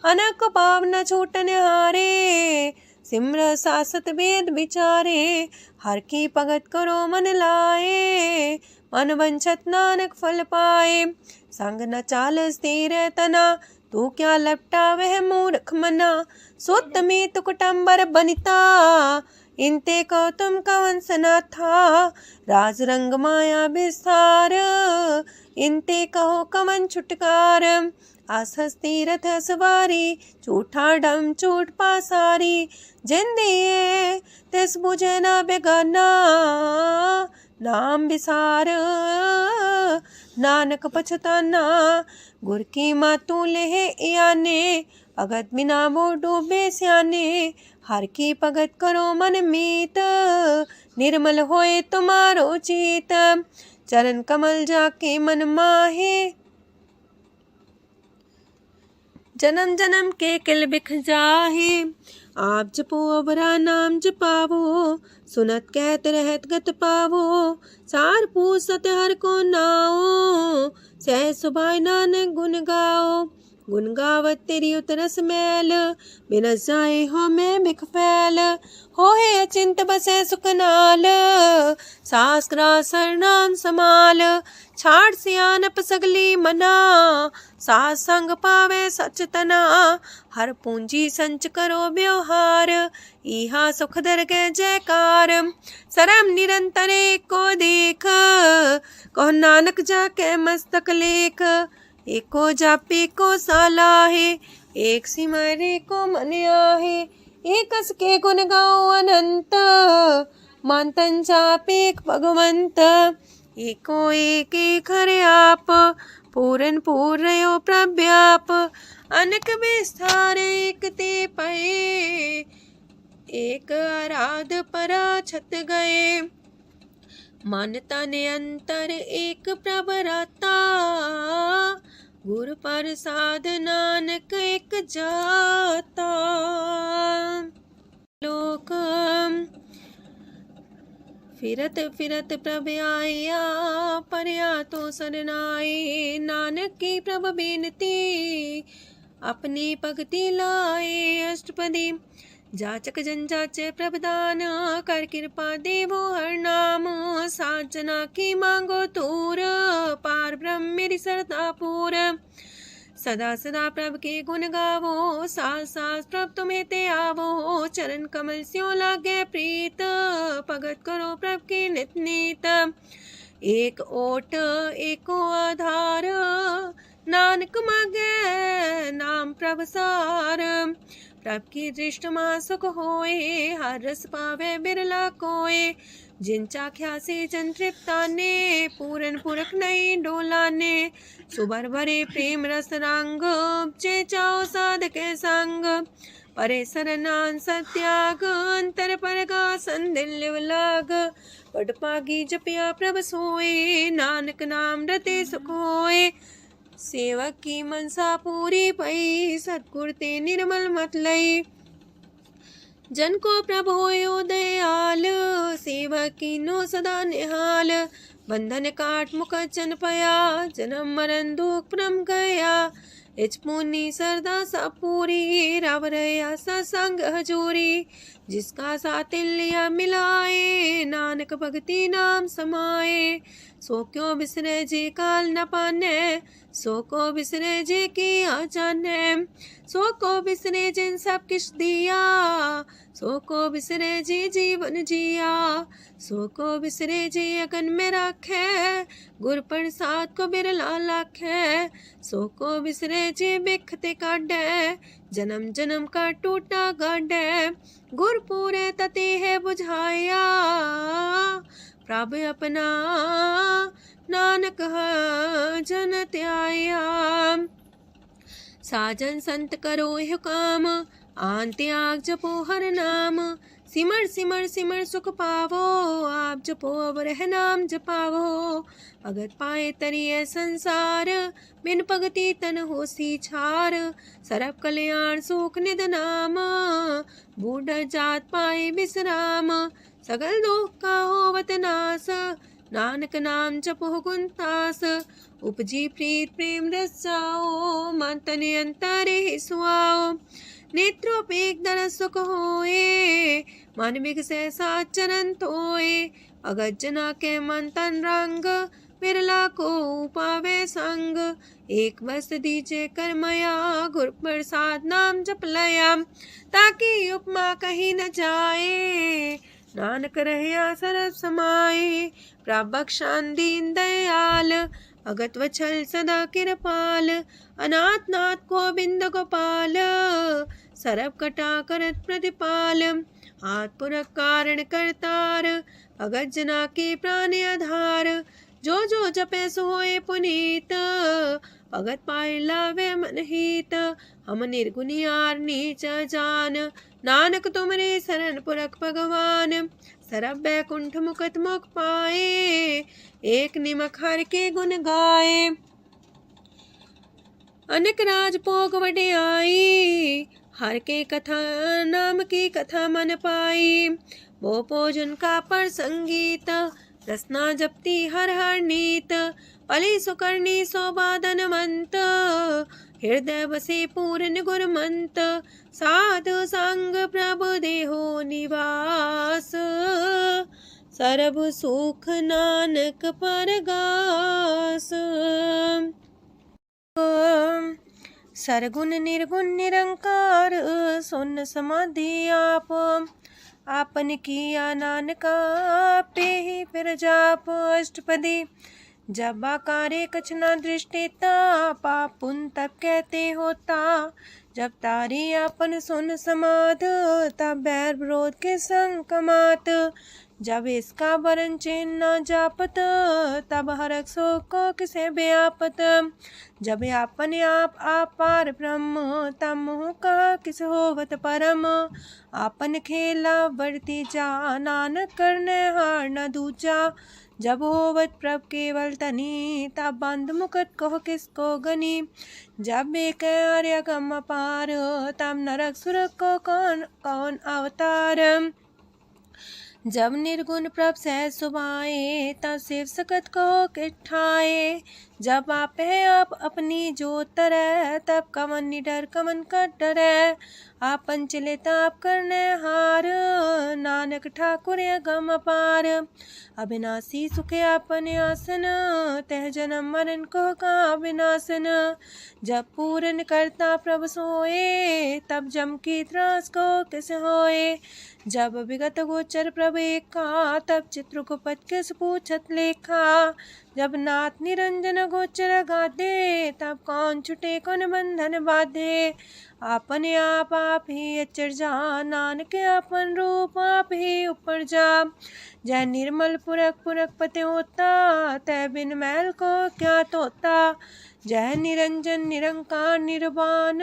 अनक पाप न छूटन हारे, सिमर सासत वेद विचारे। हर की भगत करो मन लाए, मन वंचत नानक फल पाए। संग न चाल स्थिर तना, तू क्या लपटा वह मूर्ख मना। सुत में तु कुटुम्बर बनिता, इनते को तुम कवन सना था। राज रंग माया विस्तार, इनते कहो कवन छुटकार। आसस तीरथ सवारी, झूठा डम झूठ पासारी। जिन दिए तिस बुझे न बेगाना, नाम विसार नानक पछताना। गुर की मातू लेह याने, भगत बिना वो डूबे स्याने। हर की भगत करो मन मीत, निर्मल होए तुम्हारो चित। चरण कमल जाके मन माहे, जन्म जन्म के किल बिख जाहे। आप जपो अवरा नाम जपावो, सुनत कहत रहत गत पावो। सार पूसत हर को नाओ, सह सुभाय नानक गुण गाओ। गुण गावत तेरी उतरस मैल, बिनस जाए हो मैं बिख फैल। हो है अचिंत बसे सुखनाल, सास ग्रास नाम समाल। छाड़ सियानप सगली मना, सास संग पावे सच तना। हर पूंजी संच करो व्यवहार, इहा सुख दर के जयकार। सरम निरंतर को देख, कहो नानक जाके मस्तक लेख। एको जापे को साला है, एक सिमरे को मन आहे। एकस के गुण गाओ अनंत, मानतन जापे भगवंत। एको एक एक हरे आप, पूरन पूर्णयो प्रव्याप। अनक विस्तार एक ते पए, एक आराध परा छत गए। मन तन अंतर एक प्रभ राता, गुर प्रसाद नानक एक जाता। लोक फिरत फिरत प्रभ आया, परया तो सरनाए। नानक की प्रभ बेनती, अपनी भगति लाए। अष्टपदी जाचक जन जाचे प्रभदान, कर कृपा देवो हर नाम। सात जना की मांगो तूर, पार ब्रह्म मेरी सरदा पूर। सदा सदा प्रभ के गुण गावो, सास सास प्रभ तुम्हें ते आवो। चरण कमल स्यों लागे प्रीत, भगत करो प्रभ के नित नीत। एक ओट एको आधार, नानक मांगे नाम प्रभ सार। प्रभ की दृष्टि मां सुख होए, हर रस पावे बिरला कोय। जिन चाख्या से जन तृप्ताने, पूरन पुरख नहीं डोलाने। सुबर भरे प्रेम रस रंग, जे चाओ साधके संग। परे सरनान सत्याग, अंतर परगा संदिल लाग। पट पागी जपिया प्रभ सोए, नानक नाम रते सुख होए। सेवक की मनसा पूरी पई, सतगुर ते निर्मल मत लई। जन को प्रभु होयो दयाल, सेवक कीनो सदा निहाल। बंधन काट मुख चन पया, जन्म मरण दुख परम गया। इच पुनि सरदा सा पूरी, रव रया सत्संग हजूरी। जिसका सातिल्य मिलाए, नानक भगति नाम समाए। सो क्यों बिसरे जे काल न पाने, सो को बिसरे जे की आ जाने। सो को बिसरे जिन सब किछ दिया, सो को बिसरे जी जीवन जिया। सो को बिसरे जी अगन में राखे, गुर प्रसाद को बिरला लाखे। सो को बिसरे जी बिखते काढे, जन्म जन्म का टूटा गढ़ गुरपुरे तते है बुझाया। प्रभु अपना नानक जन त्याया। साजन संत करो यह काम आन त्याग जपो हर नाम। सिमर सिमर सिमर सुख पावो आप जपो अब रह नाम जपावो। भगत पाए तरिए संसार बिन भगति तन होसी छार। सरब कल्याण सुख निध नाम बूढ़ जात पाए विश्राम। सगल दुख का होवत नाश नानक नाम जपो गुणतास। उपजी प्रीत प्रेम रस जाओ मन तन अंतरे सुआओ। नेत्रोपेक दर सुख होए मन विगसे सात चरण तोए। अगत जना के मन तन रंग बिरला को पावे संग। एक बस दीजे करमया गुर प्रसाद नाम जप लया। ताकि उपमा कहीं न जाए नानक रहया सरब समाए। प्रभु बख्शान दीन दयाल अगत वछल सदा कृपाल। अनाथ नाथ गोविंद गोपाल सरब कटा करत प्रतिपाल। हाथ पुरख कारण करतार भगत जना के प्राण आधार। जो जो जपे सो होए पुनीत भगत पाए लावे मन हित। हम निर्गुनियार नीच जान नानक तुमरे शरण पुरख भगवान। सरब बैकुंठ मुकत मुख पाए एक निमक हर के गुण गाए। अनेक राज भोग वड्याई हर के कथा नाम की कथा मन पाई। वो भोजन का पर संगीत रसना जपती हर हर नीत। पली सुकर्णी सौबाधनवंत हृदय बसे पूर्ण गुरमंत। साधु संग प्रभु देहो निवास सरब सुख नानक परगास। सरगुण निर्गुण निरंकार सुन समाधि आप। आपन किया नानका पे ही फिर जाप अष्टपदी। जब आकारे कछ न दृष्टिता पाप पुण्य तब कहते होता। जब तारी आपन सुन समाध तब बैर विरोध के संग कमात। जब इसका वरण चिन्ह न जापत तब हरक शोक को किसे व्यापत। जब आपने आप पार ब्रह्म तब मोह का किस होवत परम। आपन खेला बढ़ती जा नानक करने हार न दूजा। जब होवत प्रभ केवल तनी तब बंद मुकट कहो किसको गनी। जब एक आर्य गम पार तब नरक सुरक को कौन कौन अवतार। जब निर्गुण प्रभ सहज सुभाए तब शिव सकत को किठाए। जब आप है आप अपनी जो तरह तब कमन निडर कमन का डरे। आपन चले ताप करने हार नानक ठाकुर गम पार। अविनाशी सुखे आपने आसन तह जन्म मरण को का विनाशन। जब पूरन करता प्रभु सोए तब जम की त्रास को किस होए। जब विगत गोचर प्रभु एका तब चित्रकूपत किस पूछत लेखा। जब नाथ निरंजन गोचर गाधे तब कौन छुटे कौन बंधन बाधे। आपने आप ही अचर जा नानक आपन रूप आप ही ऊपर जा। जय निर्मल पुरख पुरख पते होता तय बिन मैल को क्या तोता। जय निरंजन निरंकार निर्वाण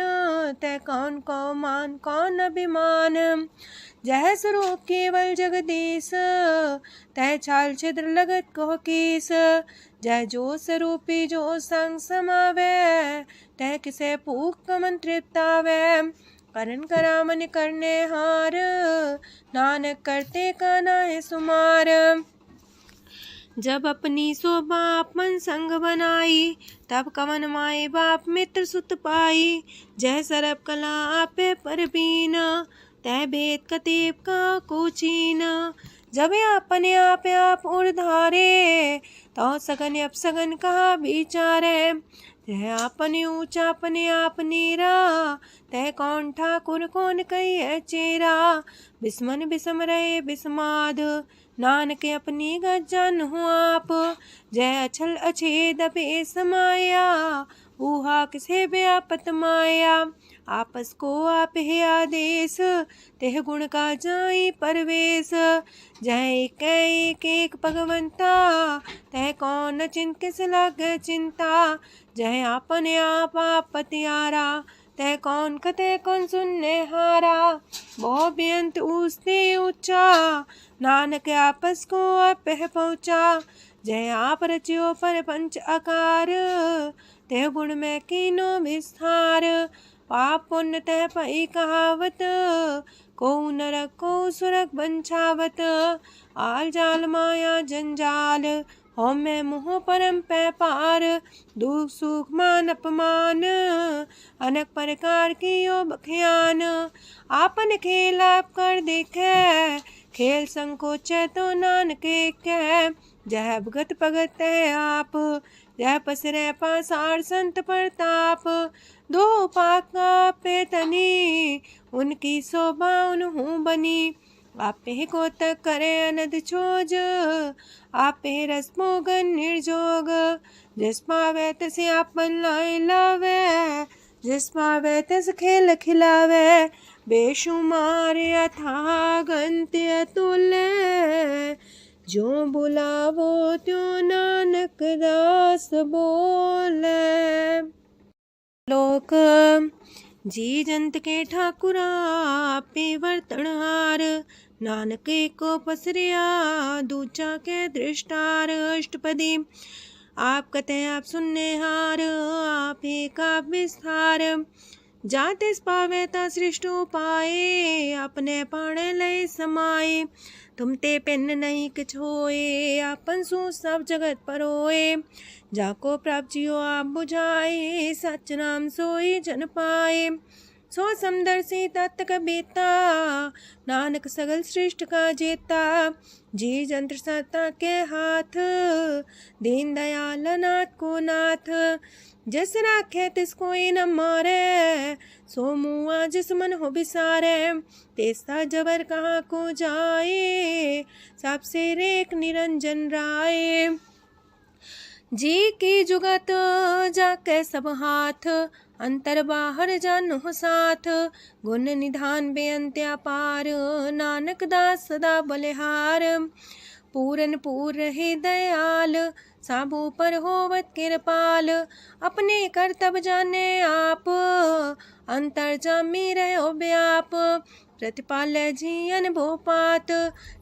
तय कौन को मान कौन अभिमान। जय स्वरूप केवल जगदीश तय छाल छिद्र लगत को कीस। जय जो स्वरूपी जो संग समावे तय किसे पूक कमन तृप्तावे। करण करामन करने हार नानक करते का नाय सुमार। जब अपनी सो बाप मन संग बनाई तब कवन माए बाप मित्र सुत पाई। जय सरब कला आपे पर बीना तय भेद कतीब का कोचीन। जब अपने आप उड़धारे तो सगन अपसगन कहा विचारे। तय अपने ऊंचा अपने आप नीरा तय कौन ठाकुर कौन कही चेरा। बिस्मन बिसम रहे बिस्माद नानक अपनी गजन हो आप। जय अछल अछेद पे समाया ऊहा किसे व्यापत माया। आपस को आप है आदेश, तेह गुण का जाई परवेश। जह एक एक भगवंता, तह कौन चिंत किस लागे चिंता। जह आपने आप पतियारा, तह कौन कते कौन सुनने हारा। बहु बेअंत ऊसते ऊंचा, नानक आपस को आप पहुँचा। जय आप रचियो पर पंच आकार, तह गुण में कीनो विस्तार। पाप पुण्य तह पई कहावत, को नरक को सुरक बंछावत। आल जाल माया जंजाल, हो मैं मुँह परम पै पार। दुख सुख मान अपमान, अनेक प्रकार की यो बखियान। आपन खेल आप कर देखे, खेल संकोच तो नानक कह। जह भगत भगत है आप, जह पसरे पासार संत प्रताप। दो पाका पे तनी, उनकी शोभा उन्हूं बनी। आपे को तक करे अनद छोज, आपे रस मोगन निर्जोग। जिस पावे तसे आपन लाई लावे, जिस पावे तस खेल खिलावे। बेशुमार अथागंत अतुल्य, जो बुलावो त्यों नानक दास बोले। लोक जी जंत के ठाकुरा, आपे वर्तनहार। नानक को पसरिया, दूजा के दृष्टार। अष्टपदी आप कते आप सुनने हार, आप एक आप विस्तार। जाते पावे ता सृष्ट पाए, अपने पाणे लय समाए। तुम ते पिन नहीं किछ होए, आपन सु सब जगत परोए। जाको प्राप्त जियो आप बुझाए, सच नाम सोई जन पाए। सो समदर्शी तत्क बेता, नानक सगल सृष्ट का जेता। जी जंत्र सत्ता के हाथ, दीन दयाल नाथ को नाथ। जिस राखे तिस कोई न मारे, सो मुआ जिस मन हो बिसारे। तेस्ता जबर कहाँ को जाए, सबसे रेख निरंजन राय। जी की जुगत जाके सब हाथ, अंतर बाहर जानो साथ। गुण निधान बेअंत्या पार, नानक दास सदा बलिहार। पूरन पूर रहे दयाल, साबू पर होवत कृपाल। अपने करतब जाने आप, अंतर जामी रहो व्याप। प्रतिपाल्य जियन भोपात,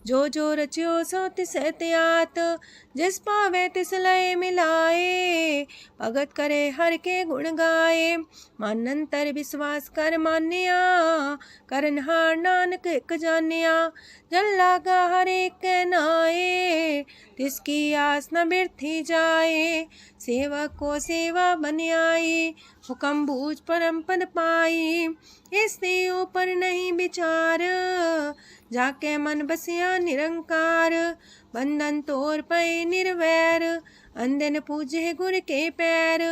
जो रच्यो सो तिस त्यात। जिस पावे तिस लय मिलाए, भगत करे हर के गुण गाए। मानंतर विश्वास कर मान्या, करनहार नानक एक जान्या। जल लागा हर एक नाए, तिसकी आस न बिरथी जाए। सेवक को सेवा बन आई, हुक्म बूझ परम पद पाई। इससे ऊपर नहीं विचार, जाके मन बसिया निरंकार। बंधन तोड़ पे निर्वैर, अंधन पूजे गुर के पैर।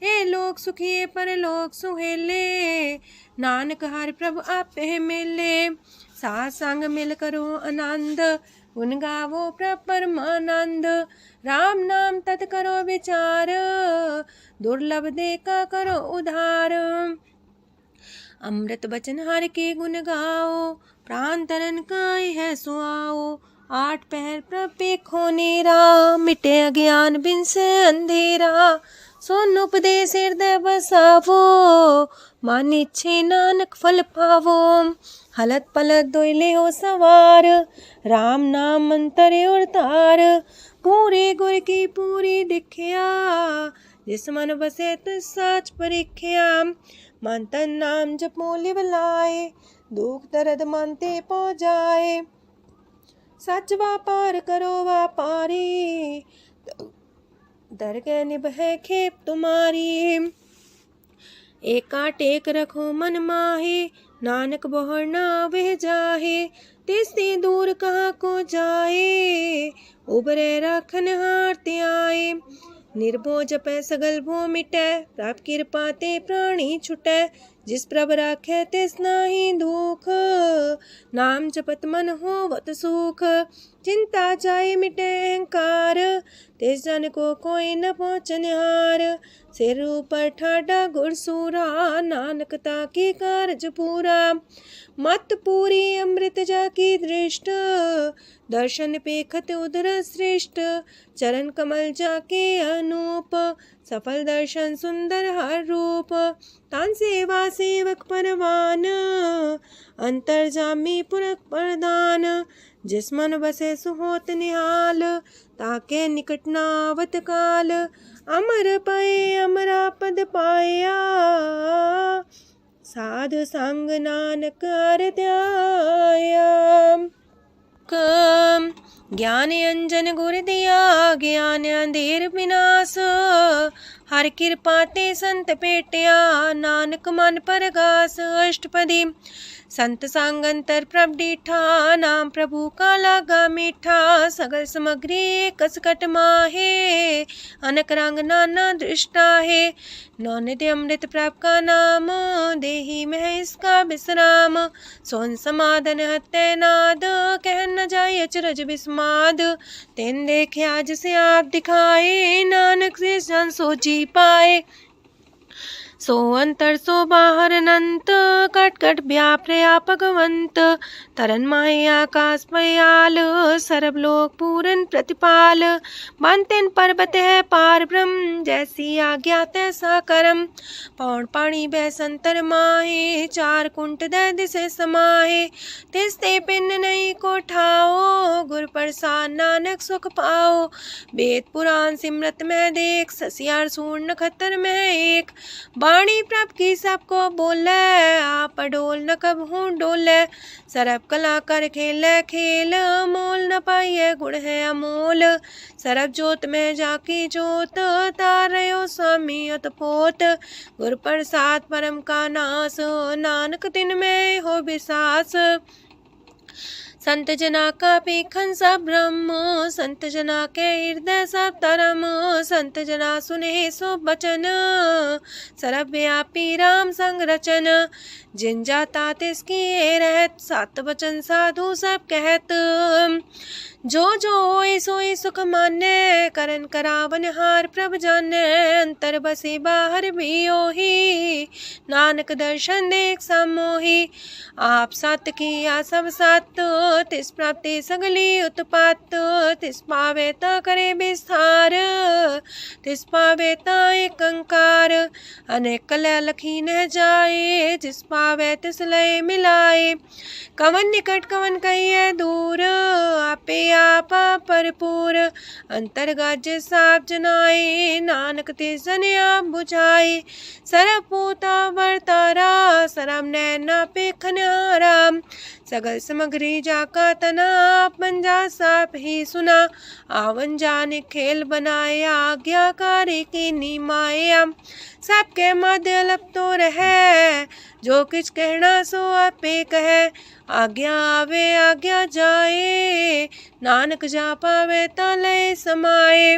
ए लोग सुखिए पर लोग सुहेले, नानक हर प्रभु आपे मिले। साथ संग मिल करो आनंद, गुन गावो प्रभु परमानंद। राम नाम तत् करो विचार, दुर्लभ देखा करो उधार। अमृत बचन हर के गुण गाओ, प्राण तरन काय है सुआओ। आठ पहर प्रभु खोनेरा, मिटे अज्ञान बिन से अंधेरा। सोन उपदेश हृदय बसावो, मान इच्छे नानक फल पावो। हलत पलत दोइले हो सवार, राम नाम मंत्र उड़तार। पूरे गुर की पूरी दिखिया, जिस मन बसे तिस साच परिख्या। मन तन नाम जपो लिव लाए, दुख दर्द मानते पो जाए। सच व्यापार करो व्यापारी, दरगे निभे खेप तुम्हारी। एका टेक रखो मन माहे, नानक बहुर ना वह जाहे। तिससे दूर कहाँ को जाए, उबरे राखन हार त्याए। निर्भो जपै सगल भो मिटै, प्रभ कृपा ते प्राणी छुटै। जिस प्रभ राखै तिस नाही दुख, नाम जपत मन होवत सुख। चिंता जाय मिटै अहंकार, तिस जन को कोई न पहुँचनिहार। सिर ऊपर ठाडा गुरसूरा, नानक ताकी कारज पूरा। मत पूरी अमृत जाकी दृष्ट, दर्शन पेखत उदर श्रेष्ठ। चरण कमल जाके अनूप, सफल दर्शन सुंदर हर रूप। तान सेवा सेवक परवान, अंतर जामी पुरख प्रदान। जिस मन बसे सुहोत निहाल, ताके निकट नावत काल। अमर पाए अमरा पद पाया, साधु संग नानक हर ध्याया। ज्ञान अंजन गुर दिया, ज्ञान अंधेर विनाश। हर कृपा ते संत पेटिया, नानक मन परगास। अष्टपदी संत संग अंतर प्रभ डीठा, नाम प्रभु का लागा मीठा। सगल सामग्री कसकट माहे, अनक रंग नाना दृष्टा है। नौ निधि अमृत प्रभ का नाम, देही में इसका विश्राम। सोन समाधन हत्ते नाद, कह न जाय अचरज विस्माद। तेन देखे आज से आप दिखाए, नानक से जन सो जी पाए। सो अंतर सो बाहर अनंत, कट कट व्याप्रया भगवंत। तरन माहे आकाश पयाल, सर्व लोक पूरन प्रतिपाल। बनतेन पर्वत है पार ब्रह्म, जैसी आज्ञा तैसा करम। पौन पाणी बह संतर माहे, चार कुंट दह दिसे समाहे। तिसते पिन नहीं को ठाओ, गुर प्रसाद नानक सुख पाओ। वेद पुराण सिमरत में देख, ससियार सूर नखत्तर में एक। वाणी प्रभ की सबको बोले, आप डोल न कब हूँ डोले। सरब कला कर खेले खेल, मोल न पाइये गुण है अमोल। सरब जोत में जाकी जोत, तारयो स्वामी अतपोत। गुर प्रसाद परम का नास, नानक तिन में हो विसास। संत जना का पेखन सब ब्रह्म, संत जना के हृदय सब धर्म। संत जना सुने सो बचन, सर्वव्यापी राम संग रचन। जिन जाता तिसकी रहत, सात वचन साधु सब कहत। जो जो होए सोए सुख माने, करन करावन हार प्रभ जाने। अंतर बसे बाहर भी ओही, नानक दर्शन देख समोही। आप सत किया सब सत, तिस प्राप्ति सगली उत्पात। तिस पावे ता करे विस्तार, तिस पावे ता एक अंकार। अनेक कलय लखी न जाए, जिस पावे तिस लय मिलाए। कवन निकट कवन कहिए दूर, आपे आपा भरपूर। अंतर्गत साप जनाए, नानक तिस जन आप बुझाए। सरब पूता वर्तारा, सरब नैना पेखनारा। सगल सामग्री जाका तना, आप मंजा साप ही सुना। आवन जाने खेल बनाया, आज्ञाकारी की निमाया। सबके मध्य अलप तो रहे, जो किछ कहना सो आपे कहे। आज्ञा आवे आज्ञा जाए, नानक जा पावे ता लय समाए।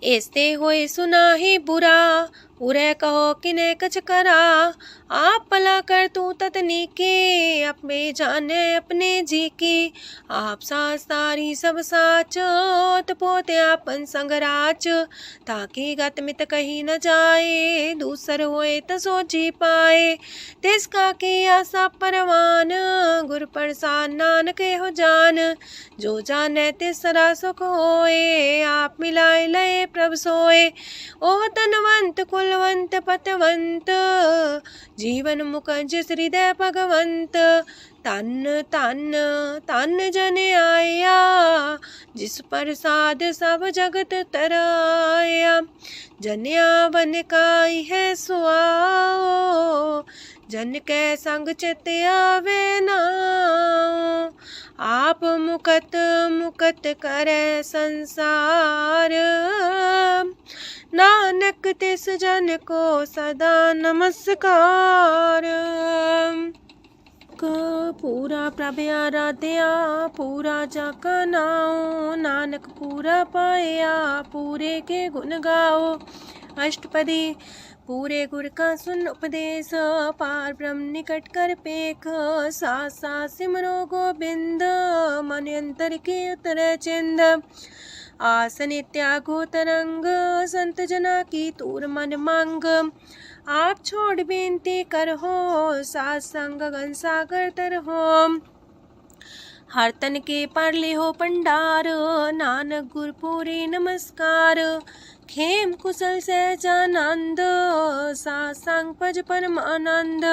ऐसते होए सुना ही बुरा, उरे कहो किने कछ करा। आप भला कर तू ततनी के, अपने जाने अपने जी की। आप सास तारी सब साच, पोते आपन संगराच। ताकि गत मित कही न जाए, दूसर होए त सो जी पाए। तिसका किया सब परवान, गुर प्रसाद नानक हो जान। जो जाने तिसरा सुख होए, आप मिलाए लय प्रभ सोए। ओह तनवंत कुलवंत पतवंत, जीवन मुकज हृदय भगवंत। तन तन तन जन आया, जिस प्रसाद सब जगत तराया। जन्या बन काई है सुआओ, जन के संग चित आवे नाओ। आप मुकत मुकत करे संसार, नानक तिस जन को सदा नमस्कार। पूरा प्रभ आराध्या, पूरा जाका नाओ। नानक पूरा पाया, पूरे के गुण गाओ। अष्टपदी पूरे गुर का सुन उपदेश, पार ब्रह्म निकट कर पेख। साथ साथ सिमरो गोबिंद, मन अंतर के उतरे चिंद। आसन त्यागो तरंग, संत जना की तूर मन मांग। आप छोड़ बेनती करहो, सात संग गगन सागर तरहो। हर तन के पर ले हो पंडार, नानक गुरपुरी नमस्कार। खेम कुशल सहजानंद, सासंग पज परमानंद।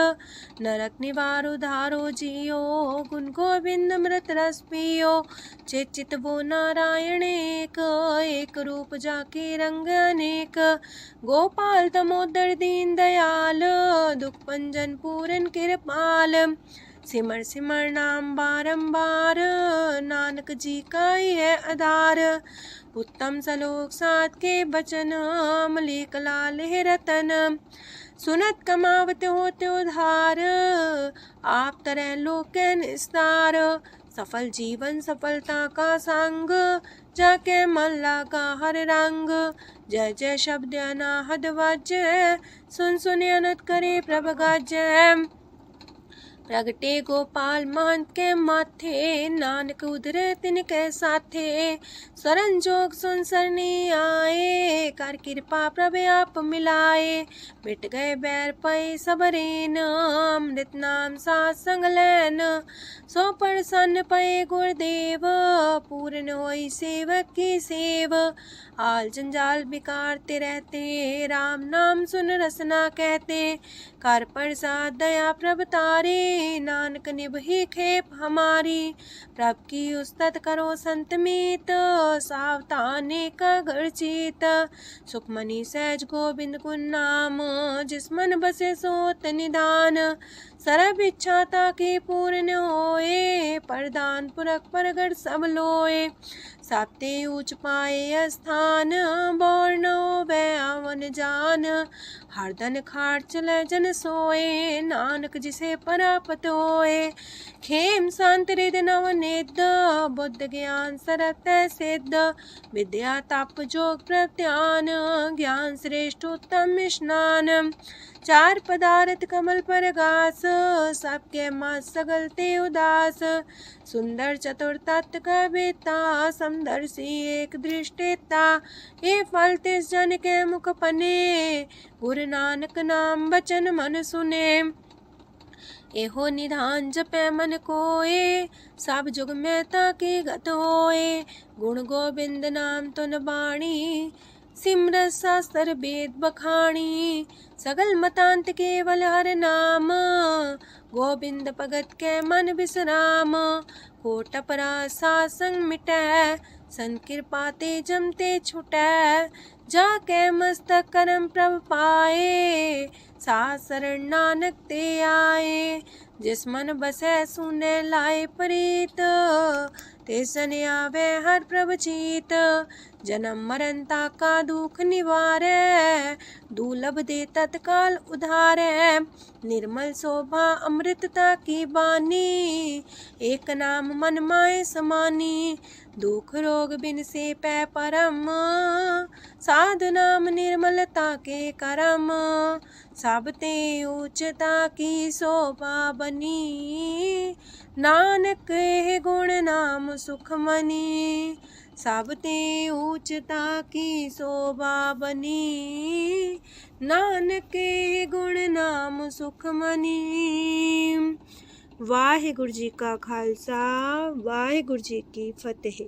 नरक निवार उधारो जियो, गुण गोविंद मृत रस पियो। चित वो नारायण एक रूप जाके रंग अनेक। गोपाल तमोदर दीन दयाल, दुख पंजन पूरन कृपाल। सिमर सिमर नाम बारंबार, नानक जी का ही है आधार। उत्तम सलोक साध के बचन, मलिक लाल है रतन। सुनत कमावत होते उधार, आप तरह लोक निस्तार। सफल जीवन सफलता का संग, जाके मन लागा हर रंग। जय जय शब्द अनाहद वाजय, सुन सुन अनत करे प्रभ गाजय। प्रगटे गोपाल महंत के माथे, नानक उधरे तिनके साथे। स्वरन जोग सुन सरनी आए, कर कृपा प्रभ आप मिलाए। मिट गए बैर पै सबरेन, अमृत नाम साथ संग लैन। सो प्रसन्न पै गुरुदेव, पूर्ण होई सेवक की सेव। आल जंजाल बिकारते रहते, राम नाम सुन रसना कहते। कर प्रसाद दया प्रभ तारे, नानक निभही खेप हमारी। प्रभ की उस्तत करो संत मीत, सावधानी का घर चीत। सुखमनी सहज गोविंद गुण नाम, जिस मन बसे सोत निधान। सर्व इच्छा ताकि पूर्ण होए, प्रदान पुरख परगट सब लोए। साप्ते ऊंच पाए स्थान, बोर न होवे आवन जान। हरदन खाट चले जन सोए, नानक जिसे परापत होए। खेम शांत हृद नव निध, बुद्ध ज्ञान सरत सिद्ध। विद्या तप जोग प्रत्यान, ज्ञान श्रेष्ठ उत्तम स्नान। चार पदार्थ कमल पर घास, सबके मास सगलते उदास। सुंदर चतुर तत्व का बेता, समदर्शी एक दृष्टिता। ये फल तिस जन के मुख पने, गुरु नानक नाम बचन मन सुने। एहो निधान जपै मन कोए, सब जुग में ताकि गत होए। गुण गोविंद नाम तुन बाणी, सिमरत शास्त्र वेद बखाणी। सगल मतांत केवल हर नाम, गोविंद भगत के मन विश्राम। कोट अपराध सात संग मिटै, सन कृपा ते जमते छुटै। जाके मस्तक करम प्रभ पाए, साथ शरण नानक ते आए। जिस मन बसै सुने लाए प्रीत, तिसन आवे हर प्रभ चीत। जन्म मरण ताका दुख निवारै, दुर्लभ दे तत्काल उधारै। निर्मल शोभा अमृतता की बानी, एक नाम मन माय समानी। दुख रोग बिन से पै परम, साधु नाम निर्मलता के करम। सब ते उच्चता की शोभा बनी, नानक है गुण नाम सुखमनी। सब ते उच्चता की शोभा बनी, नानक है गुण नाम सुखमनी। वाहिगुरु जी का खालसा, वाहिगुरु जी की फतेह।